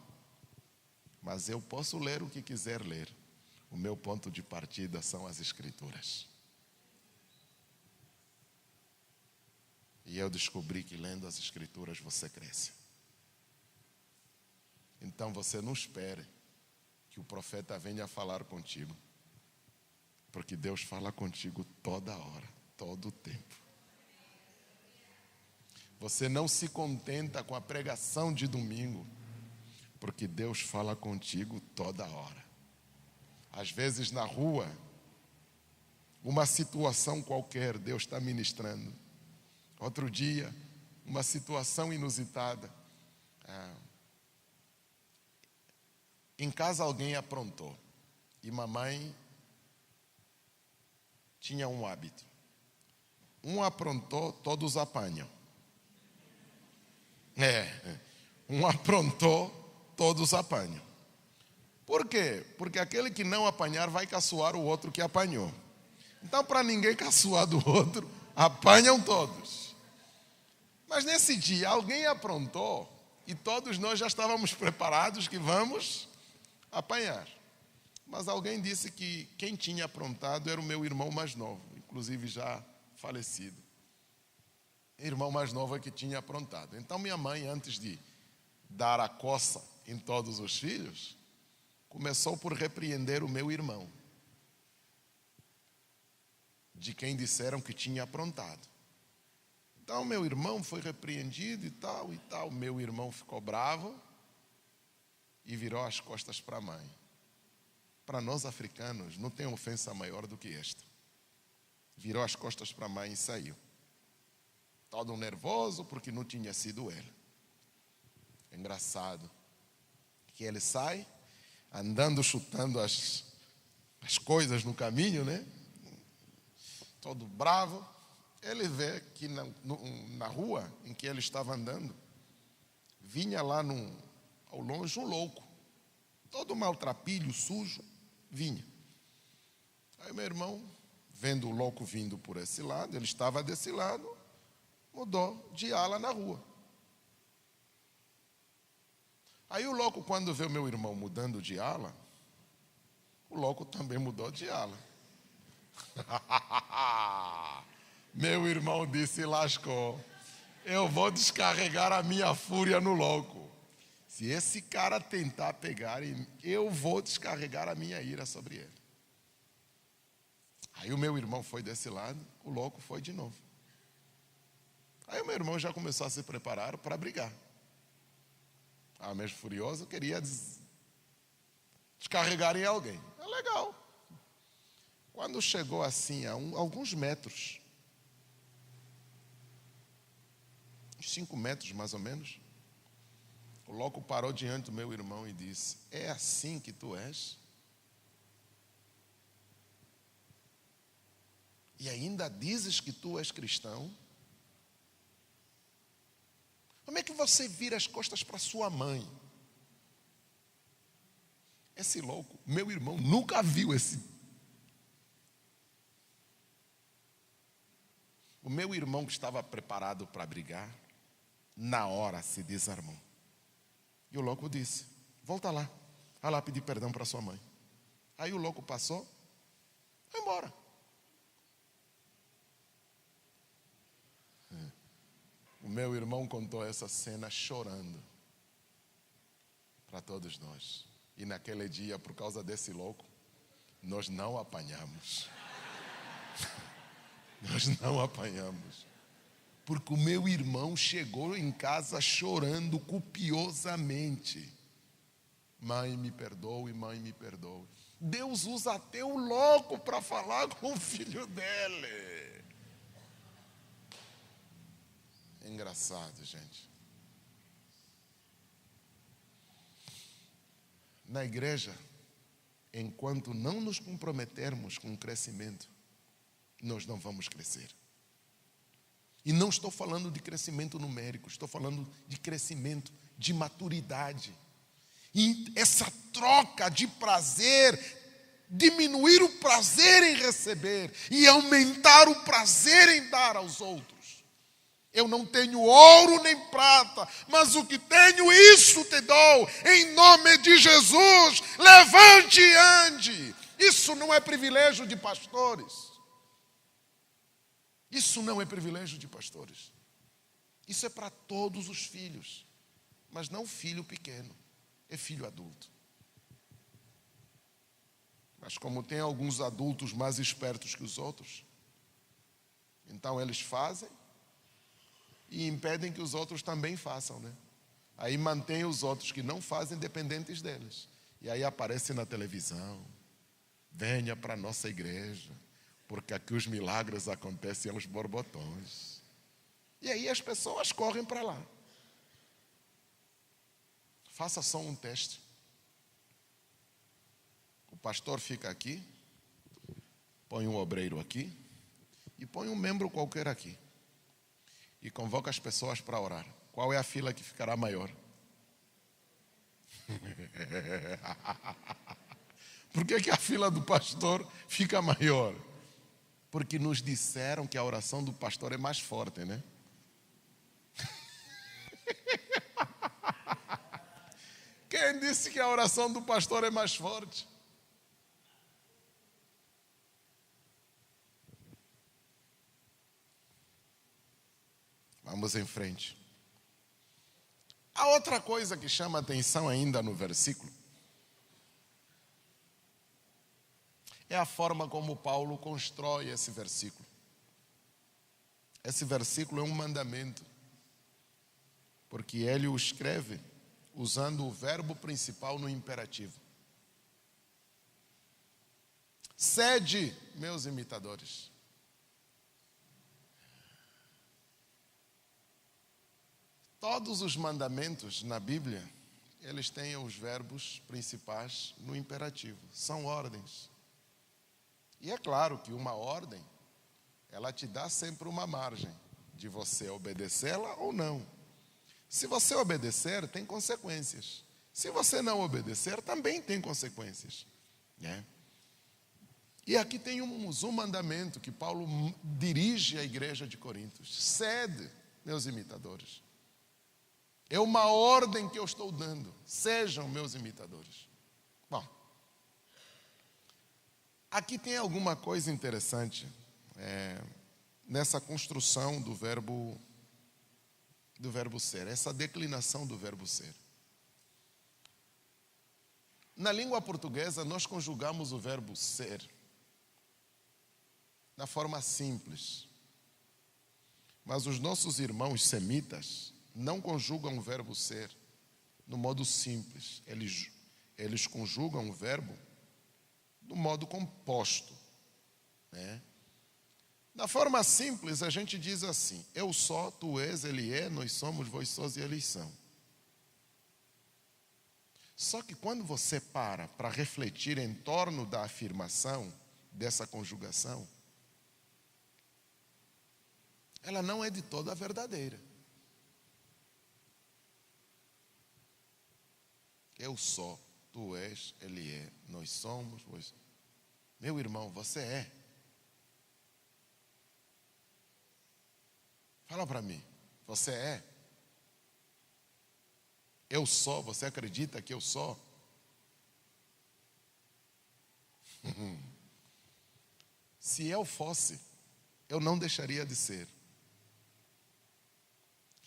Mas eu posso ler o que quiser ler. O meu ponto de partida são as Escrituras. E eu descobri que lendo as Escrituras você cresce. Então você não espere que o profeta venha falar contigo. Porque Deus fala contigo toda hora, todo o tempo. Você não se contenta com a pregação de domingo, porque Deus fala contigo toda hora. Às vezes na rua, uma situação qualquer, Deus está ministrando. Outro dia, uma situação inusitada. Em casa alguém aprontou. E mamãe tinha um hábito. Um aprontou, todos apanham. Um aprontou, todos apanham. Por quê? Porque aquele que não apanhar vai caçoar o outro que apanhou. Então, para ninguém caçoar do outro, apanham todos. Mas nesse dia, alguém aprontou e todos nós já estávamos preparados que vamos apanhar. Mas alguém disse que quem tinha aprontado era o meu irmão mais novo, inclusive já falecido. Irmão mais novo é que tinha aprontado. Então minha mãe, antes de dar a coça em todos os filhos, começou por repreender o meu irmão, de quem disseram que tinha aprontado. Então meu irmão foi repreendido e tal e tal. Meu irmão ficou bravo e virou as costas para a mãe. Para nós africanos, não tem ofensa maior do que esta. Virou as costas para a mãe e saiu. Todo nervoso porque não tinha sido ele. Engraçado que ele sai andando, chutando as coisas no caminho, né? Todo bravo. Ele vê que na rua em que ele estava andando, vinha lá ao longe um louco. Todo maltrapilho, sujo, vinha. Aí meu irmão, vendo o louco vindo por esse lado, ele estava desse lado, mudou de ala na rua. Aí o louco, quando vê o meu irmão mudando de ala, o louco também mudou de ala. Meu irmão disse, lascou. Eu vou descarregar a minha fúria no louco. Se esse cara tentar pegar, eu vou descarregar a minha ira sobre ele. Aí o meu irmão foi desse lado, o louco foi de novo. Aí o meu irmão já começou a se preparar para brigar. Mesmo furioso, queria descarregar em alguém. É legal. Quando chegou assim a alguns metros, uns 5 metros mais ou menos, o louco parou diante do meu irmão e disse, é assim que tu és? E ainda dizes que tu és cristão? Como é que você vira as costas para sua mãe? Esse louco, meu irmão, nunca viu esse. O meu irmão que estava preparado para brigar, na hora se desarmou. E o louco disse: volta lá, vai lá pedir perdão para sua mãe. Aí o louco passou, foi embora. O meu irmão contou essa cena chorando para todos nós. E naquele dia, por causa desse louco, nós não apanhamos. Nós não apanhamos. Porque o meu irmão chegou em casa chorando copiosamente. Mãe, me perdoe, mãe, me perdoe. Deus usa até o louco para falar com o filho dele. É engraçado, gente. Na igreja, enquanto não nos comprometermos com o crescimento, nós não vamos crescer. E não estou falando de crescimento numérico, estou falando de crescimento, de maturidade. E essa troca de prazer, diminuir o prazer em receber e aumentar o prazer em dar aos outros. Eu não tenho ouro nem prata, mas o que tenho, isso te dou. Em nome de Jesus, levante e ande. Isso não é privilégio de pastores. Isso não é privilégio de pastores. Isso é para todos os filhos. Mas não filho pequeno, é filho adulto. Mas como tem alguns adultos mais espertos que os outros, então eles fazem e impedem que os outros também façam, né? Aí mantém os outros que não fazem dependentes deles. E aí aparece na televisão: venha para a nossa igreja, porque aqui os milagres acontecem aos borbotões. E aí as pessoas correm para lá. Faça só um teste. O pastor fica aqui, põe um obreiro aqui e põe um membro qualquer aqui. E convoca as pessoas para orar. Qual é a fila que ficará maior? Por que a fila do pastor fica maior? Porque nos disseram que a oração do pastor é mais forte, né? Quem disse que a oração do pastor é mais forte? Vamos em frente. A outra coisa que chama atenção ainda no versículo é a forma como Paulo constrói esse versículo. Esse versículo é um mandamento, porque ele o escreve usando o verbo principal no imperativo. Sede, meus imitadores. Todos os mandamentos na Bíblia, eles têm os verbos principais no imperativo. São ordens. E é claro que uma ordem, ela te dá sempre uma margem de você obedecê-la ou não. Se você obedecer, tem consequências. Se você não obedecer, também tem consequências, né? E aqui tem um mandamento que Paulo dirige à igreja de Coríntios. Sede, meus imitadores. É uma ordem que eu estou dando. Sejam meus imitadores. Bom, aqui tem alguma coisa interessante nessa construção do verbo ser, essa declinação do verbo ser. Na língua portuguesa, nós conjugamos o verbo ser na forma simples. Mas os nossos irmãos semitas não conjugam o verbo ser no modo simples. Eles conjugam o verbo do modo composto, né? Na forma simples, a gente diz assim: eu sou, tu és, ele é, nós somos, vós sois e eles são. Só que quando você para refletir em torno da afirmação dessa conjugação, ela não é de toda verdadeira. Eu sou, tu és, ele é, nós somos, vós. Meu irmão, você é. Fala para mim. Você é? Eu sou? Você acredita que eu sou? Se eu fosse, eu não deixaria de ser.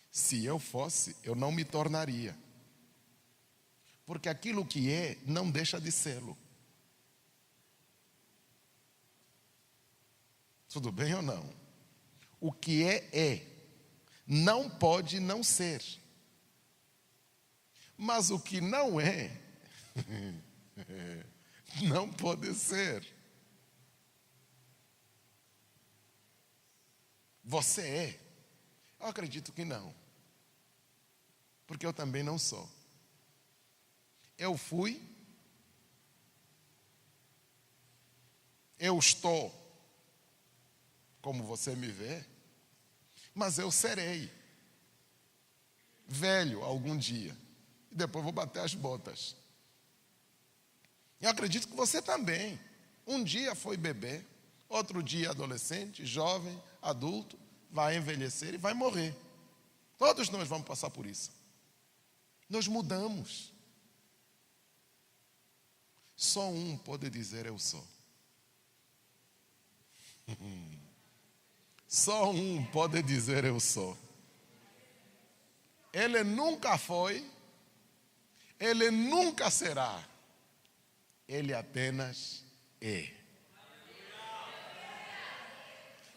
Se eu fosse, eu não me tornaria. Porque aquilo que é, não deixa de sê-lo. Tudo bem ou não? O que é, é. Não pode não ser. Mas o que não é, não pode ser. Você é? Eu acredito que não. Porque eu também não sou. Eu fui, eu estou, como você me vê, mas eu serei velho algum dia. E depois vou bater as botas. Eu acredito que você também. Um dia foi bebê, outro dia adolescente, jovem, adulto, vai envelhecer e vai morrer. Todos nós vamos passar por isso. Nós mudamos. Só um pode dizer eu sou. Só um pode dizer eu sou. Ele nunca foi, ele nunca será. Ele apenas é.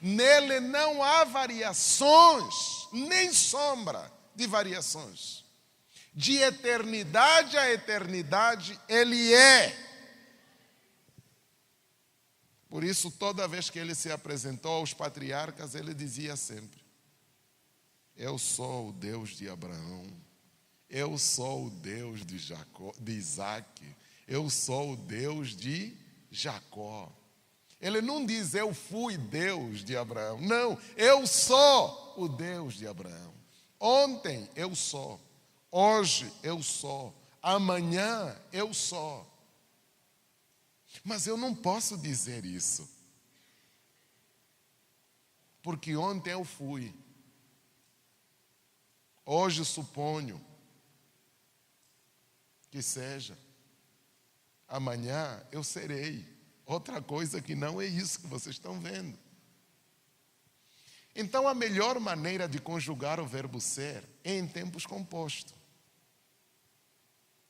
Nele não há variações, nem sombra de variações. De eternidade a eternidade, ele é. Por isso, toda vez que ele se apresentou aos patriarcas, ele dizia sempre: eu sou o Deus de Abraão, eu sou o Deus de Jacó, de Isaac, eu sou o Deus de Jacó. Ele não diz eu fui Deus de Abraão, não, eu sou o Deus de Abraão. Ontem eu sou, hoje eu sou, amanhã eu sou. Mas eu não posso dizer isso, porque ontem eu fui, hoje suponho que seja, amanhã eu serei outra coisa que não é isso que vocês estão vendo. Então a melhor maneira de conjugar o verbo ser é em tempos compostos.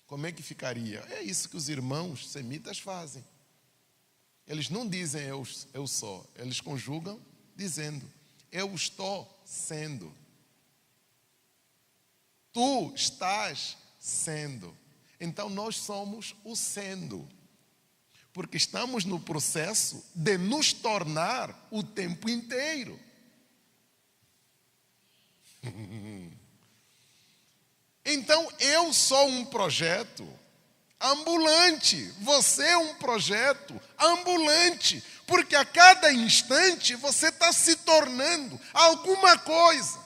Como é que ficaria? É isso que os irmãos semitas fazem. Eles não dizem eu sou, eles conjugam dizendo eu estou sendo. Tu estás sendo. Então nós somos o sendo. Porque estamos no processo de nos tornar o tempo inteiro. Então eu sou um projeto ambulante, você é um projeto ambulante, porque a cada instante você está se tornando alguma coisa.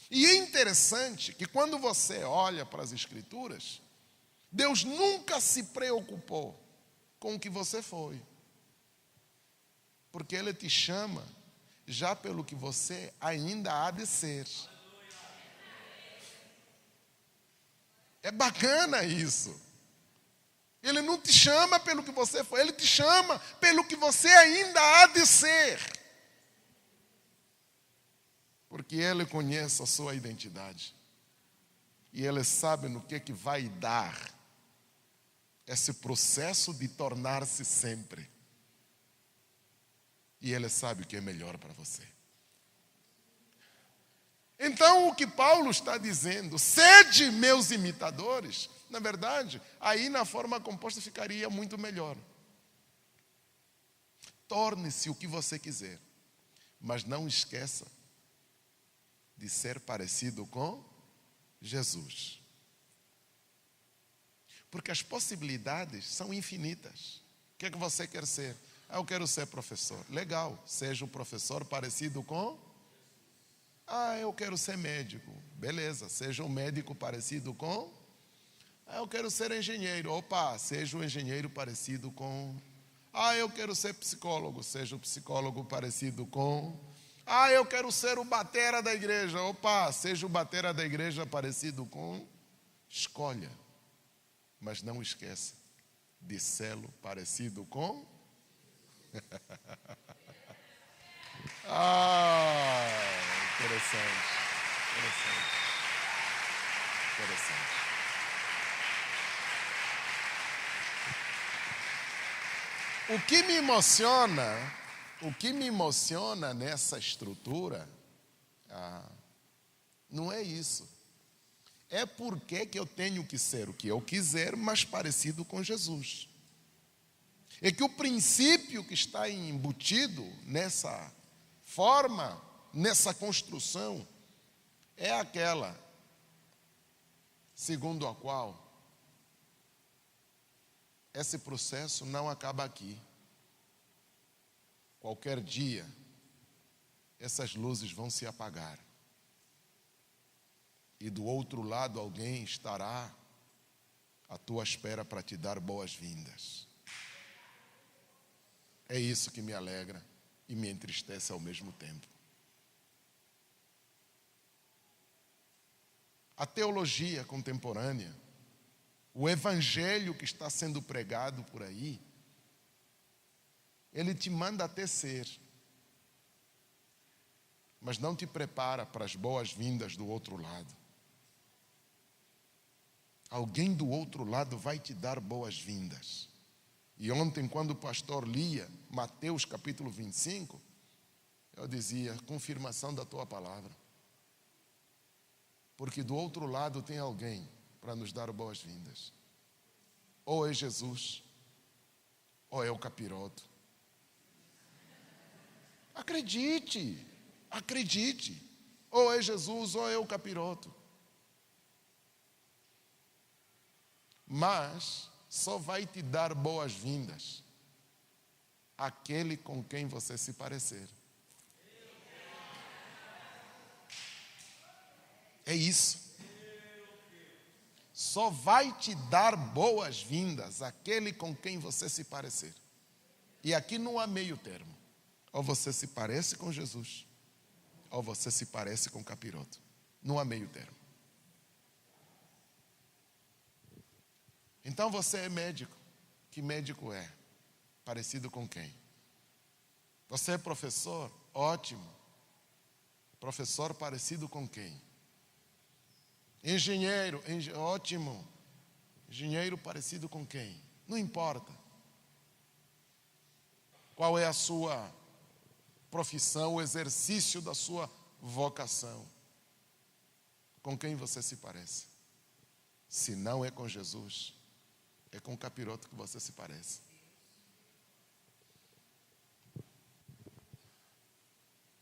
E é interessante que quando você olha para as Escrituras, Deus nunca se preocupou com o que você foi, porque Ele te chama já pelo que você ainda há de ser. É bacana isso. Ele não te chama pelo que você foi, Ele te chama pelo que você ainda há de ser. Porque Ele conhece a sua identidade. E Ele sabe no que vai dar esse processo de tornar-se sempre. E Ele sabe o que é melhor para você. Então, o que Paulo está dizendo, sede meus imitadores, na verdade, aí na forma composta ficaria muito melhor. Torne-se o que você quiser, mas não esqueça de ser parecido com Jesus. Porque as possibilidades são infinitas. O que é que você quer ser? Eu quero ser professor. Legal, seja um professor parecido com... eu quero ser médico. Beleza, seja um médico parecido com... eu quero ser engenheiro. Seja um engenheiro parecido com... eu quero ser psicólogo. Seja um psicólogo parecido com... Ah, eu quero ser o batera da igreja. Opa, seja o batera da igreja parecido com... Escolha. Mas não esqueça de sê-lo parecido com... Interessante. O que me emociona nessa estrutura, não é isso. É porque que eu tenho que ser o que eu quiser, mas parecido com Jesus. É que o princípio que está embutido nessa forma, nessa construção, é aquela segundo a qual esse processo não acaba aqui. Qualquer dia, essas luzes vão se apagar. E do outro lado alguém estará à tua espera para te dar boas-vindas. É isso que me alegra e me entristece ao mesmo tempo. A teologia contemporânea, o evangelho que está sendo pregado por aí, ele te manda até ser, mas não te prepara para as boas-vindas do outro lado. Alguém do outro lado vai te dar boas-vindas. E ontem, quando o pastor lia Mateus capítulo 25, eu dizia, confirmação da tua palavra. Porque do outro lado tem alguém para nos dar boas-vindas. Ou é Jesus, ou é o capiroto. Acredite. Ou é Jesus, ou é o capiroto. Mas só vai te dar boas-vindas aquele com quem você se parecer. É isso. Só vai te dar boas-vindas aquele com quem você se parecer. E aqui não há meio termo. Ou você se parece com Jesus, ou você se parece com o capiroto. Não há meio termo. Então você é médico. Que médico é? Parecido com quem? Você é professor? Ótimo. Professor parecido com quem? Engenheiro? Ótimo. Engenheiro parecido com quem? Não importa. Qual é a sua profissão, o exercício da sua vocação? Com quem você se parece? Se não é com Jesus, é com o capiroto que você se parece.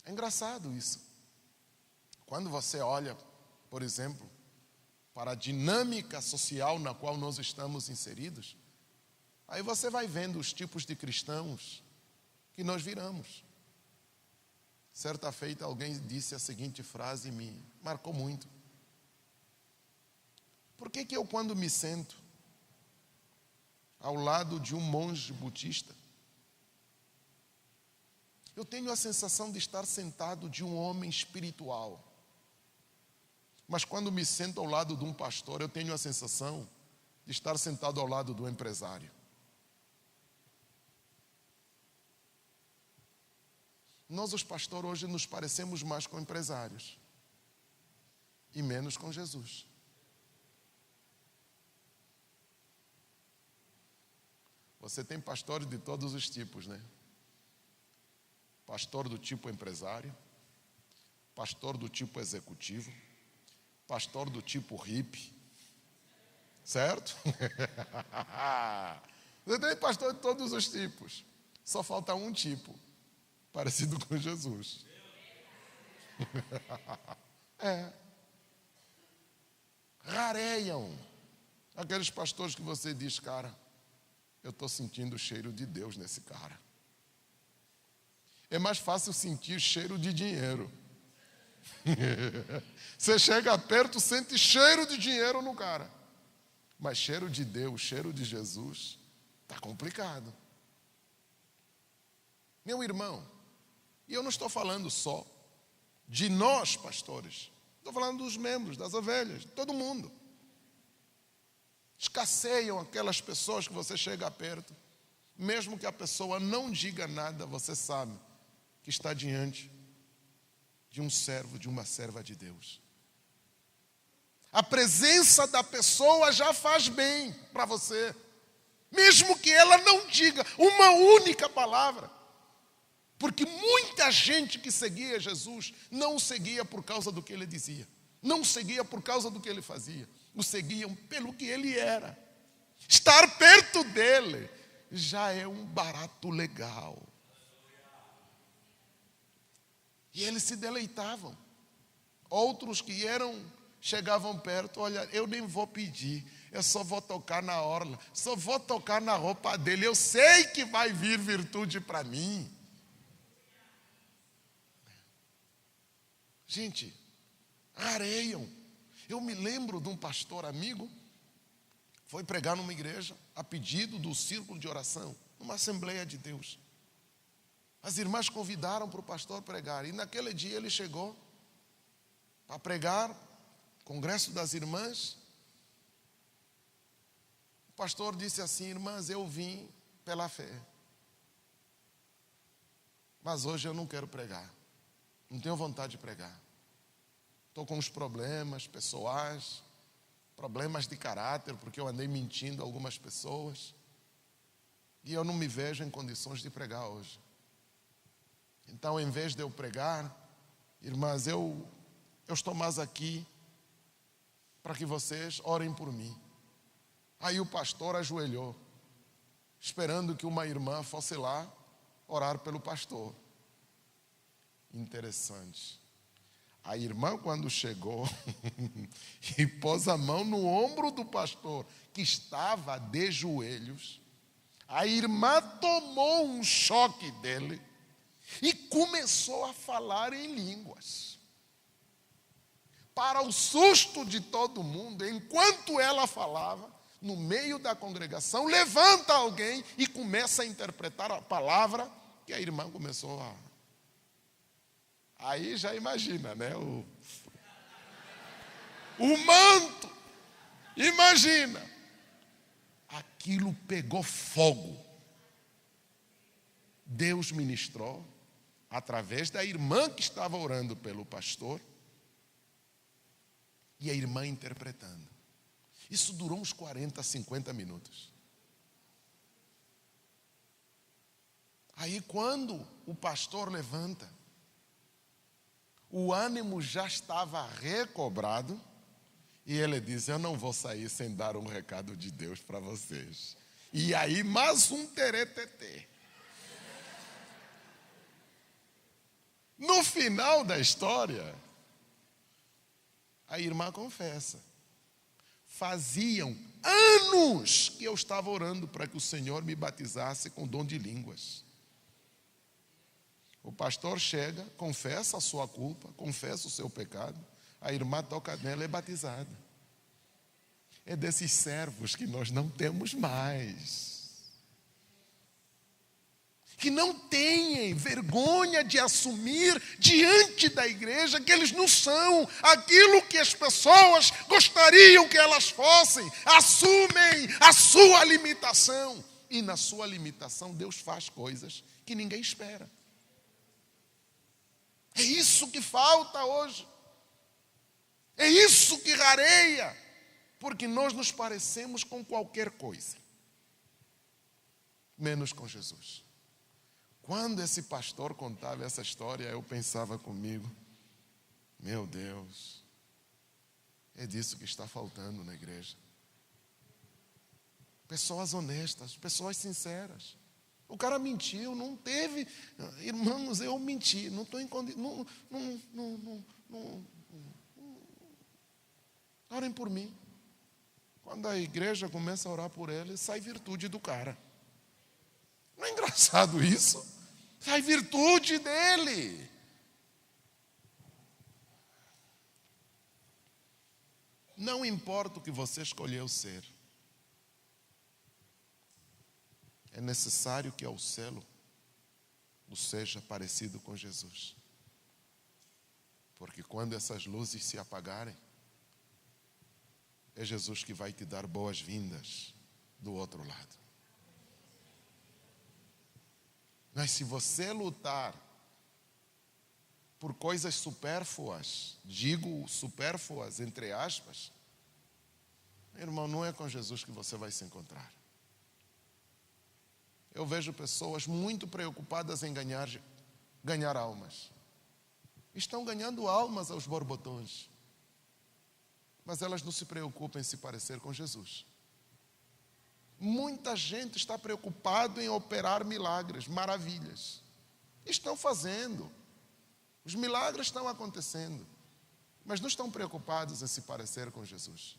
É engraçado isso. Quando você olha, por exemplo, para a dinâmica social na qual nós estamos inseridos, aí você vai vendo os tipos de cristãos que nós viramos. Certa feita alguém disse a seguinte frase e me marcou muito. Por que eu, quando me sento ao lado de um monge budista, eu tenho a sensação de estar sentado de um homem espiritual? Mas quando me sento ao lado de um pastor, eu tenho a sensação de estar sentado ao lado do empresário. Nós, os pastores, hoje nos parecemos mais com empresários e menos com Jesus. Você tem pastores de todos os tipos, né? Pastor do tipo empresário, pastor do tipo executivo, pastor do tipo hippie, certo? Você tem pastor de todos os tipos. Só falta um tipo, parecido com Jesus. Rareiam aqueles pastores que você diz, cara, eu estou sentindo o cheiro de Deus nesse cara. É mais fácil sentir cheiro de dinheiro. Você chega perto, sente cheiro de dinheiro no cara. Mas cheiro de Deus, cheiro de Jesus, está complicado. Meu irmão, e eu não estou falando só de nós, pastores. Estou falando dos membros, das ovelhas, de todo mundo. Escasseiam aquelas pessoas que você chega perto. Mesmo que a pessoa não diga nada, você sabe que está diante de um servo, de uma serva de Deus. A presença da pessoa já faz bem para você. Mesmo que ela não diga uma única palavra. Porque muita gente que seguia Jesus não o seguia por causa do que ele dizia. Não o seguia por causa do que ele fazia. O seguiam pelo que ele era. Estar perto dele já é um barato legal. E eles se deleitavam. Outros que chegavam perto, olha, eu nem vou pedir, eu só vou tocar na orla, só vou tocar na roupa dele, eu sei que vai vir virtude para mim. Gente, areiam. Eu me lembro de um pastor amigo, foi pregar numa igreja, a pedido do círculo de oração, numa Assembleia de Deus. As irmãs convidaram para o pastor pregar, e naquele dia ele chegou para pregar, congresso das irmãs. O pastor disse assim: irmãs, eu vim pela fé, mas hoje eu não quero pregar, não tenho vontade de pregar. Estou com uns problemas pessoais, problemas de caráter, porque eu andei mentindo a algumas pessoas, e eu não me vejo em condições de pregar hoje. Então, em vez de eu pregar, irmãs, eu estou mais aqui para que vocês orem por mim. Aí o pastor ajoelhou, esperando que uma irmã fosse lá orar pelo pastor. Interessante. A irmã, quando chegou e pôs a mão no ombro do pastor, que estava de joelhos, a irmã tomou um choque dele e começou a falar em línguas. Para o susto de todo mundo, enquanto ela falava, no meio da congregação, levanta alguém e começa a interpretar a palavra que a irmã começou a... Aí já imagina, né? O manto. Imagina. Aquilo pegou fogo. Deus ministrou através da irmã que estava orando pelo pastor e a irmã interpretando. Isso durou uns 40, 50 minutos. Aí quando o pastor levanta, o ânimo já estava recobrado e ele diz: eu não vou sair sem dar um recado de Deus para vocês. E aí mais um teretetê. No final da história, a irmã confessa: faziam anos que eu estava orando para que o Senhor me batizasse com dom de línguas. O pastor chega, confessa a sua culpa, confessa o seu pecado, a irmã toca nela e é batizada. É desses servos que nós não temos mais. Que não têm vergonha de assumir diante da igreja que eles não são aquilo que as pessoas gostariam que elas fossem. Assumem a sua limitação. E na sua limitação Deus faz coisas que ninguém espera. É isso que falta hoje. É isso que rareia. Porque nós nos parecemos com qualquer coisa, menos com Jesus. Quando esse pastor contava essa história, eu pensava comigo: meu Deus, é disso que está faltando na igreja. Pessoas honestas, pessoas sinceras. O cara mentiu, não teve... Irmãos, eu menti, não estou em condição... Orem por mim. Quando a igreja começa a orar por ele, sai virtude do cara. Não é engraçado isso? Sai virtude dele. Não importa o que você escolheu ser. É necessário que ao selo o seja parecido com Jesus. Porque quando essas luzes se apagarem, é Jesus que vai te dar boas-vindas do outro lado. Mas se você lutar por coisas supérfluas, digo supérfluas entre aspas, irmão, não é com Jesus que você vai se encontrar. Eu vejo pessoas muito preocupadas em ganhar almas. Estão ganhando almas aos borbotões. Mas elas não se preocupam em se parecer com Jesus. Muita gente está preocupada em operar milagres, maravilhas. Estão fazendo. Os milagres estão acontecendo. Mas não estão preocupados em se parecer com Jesus.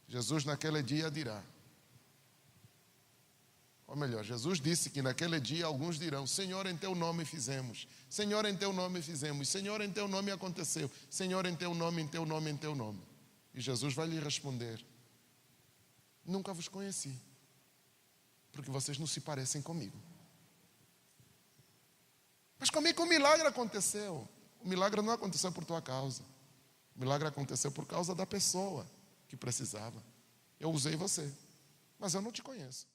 Jesus naquele dia dirá, ou melhor, Jesus disse que naquele dia alguns dirão: Senhor, em teu nome fizemos. Senhor, em teu nome fizemos. Senhor, em teu nome aconteceu. Senhor, em teu nome, em teu nome, em teu nome. E Jesus vai lhe responder: nunca vos conheci, porque vocês não se parecem comigo. Mas comigo o milagre aconteceu. O milagre não aconteceu por tua causa. O milagre aconteceu por causa da pessoa que precisava. Eu usei você, mas eu não te conheço.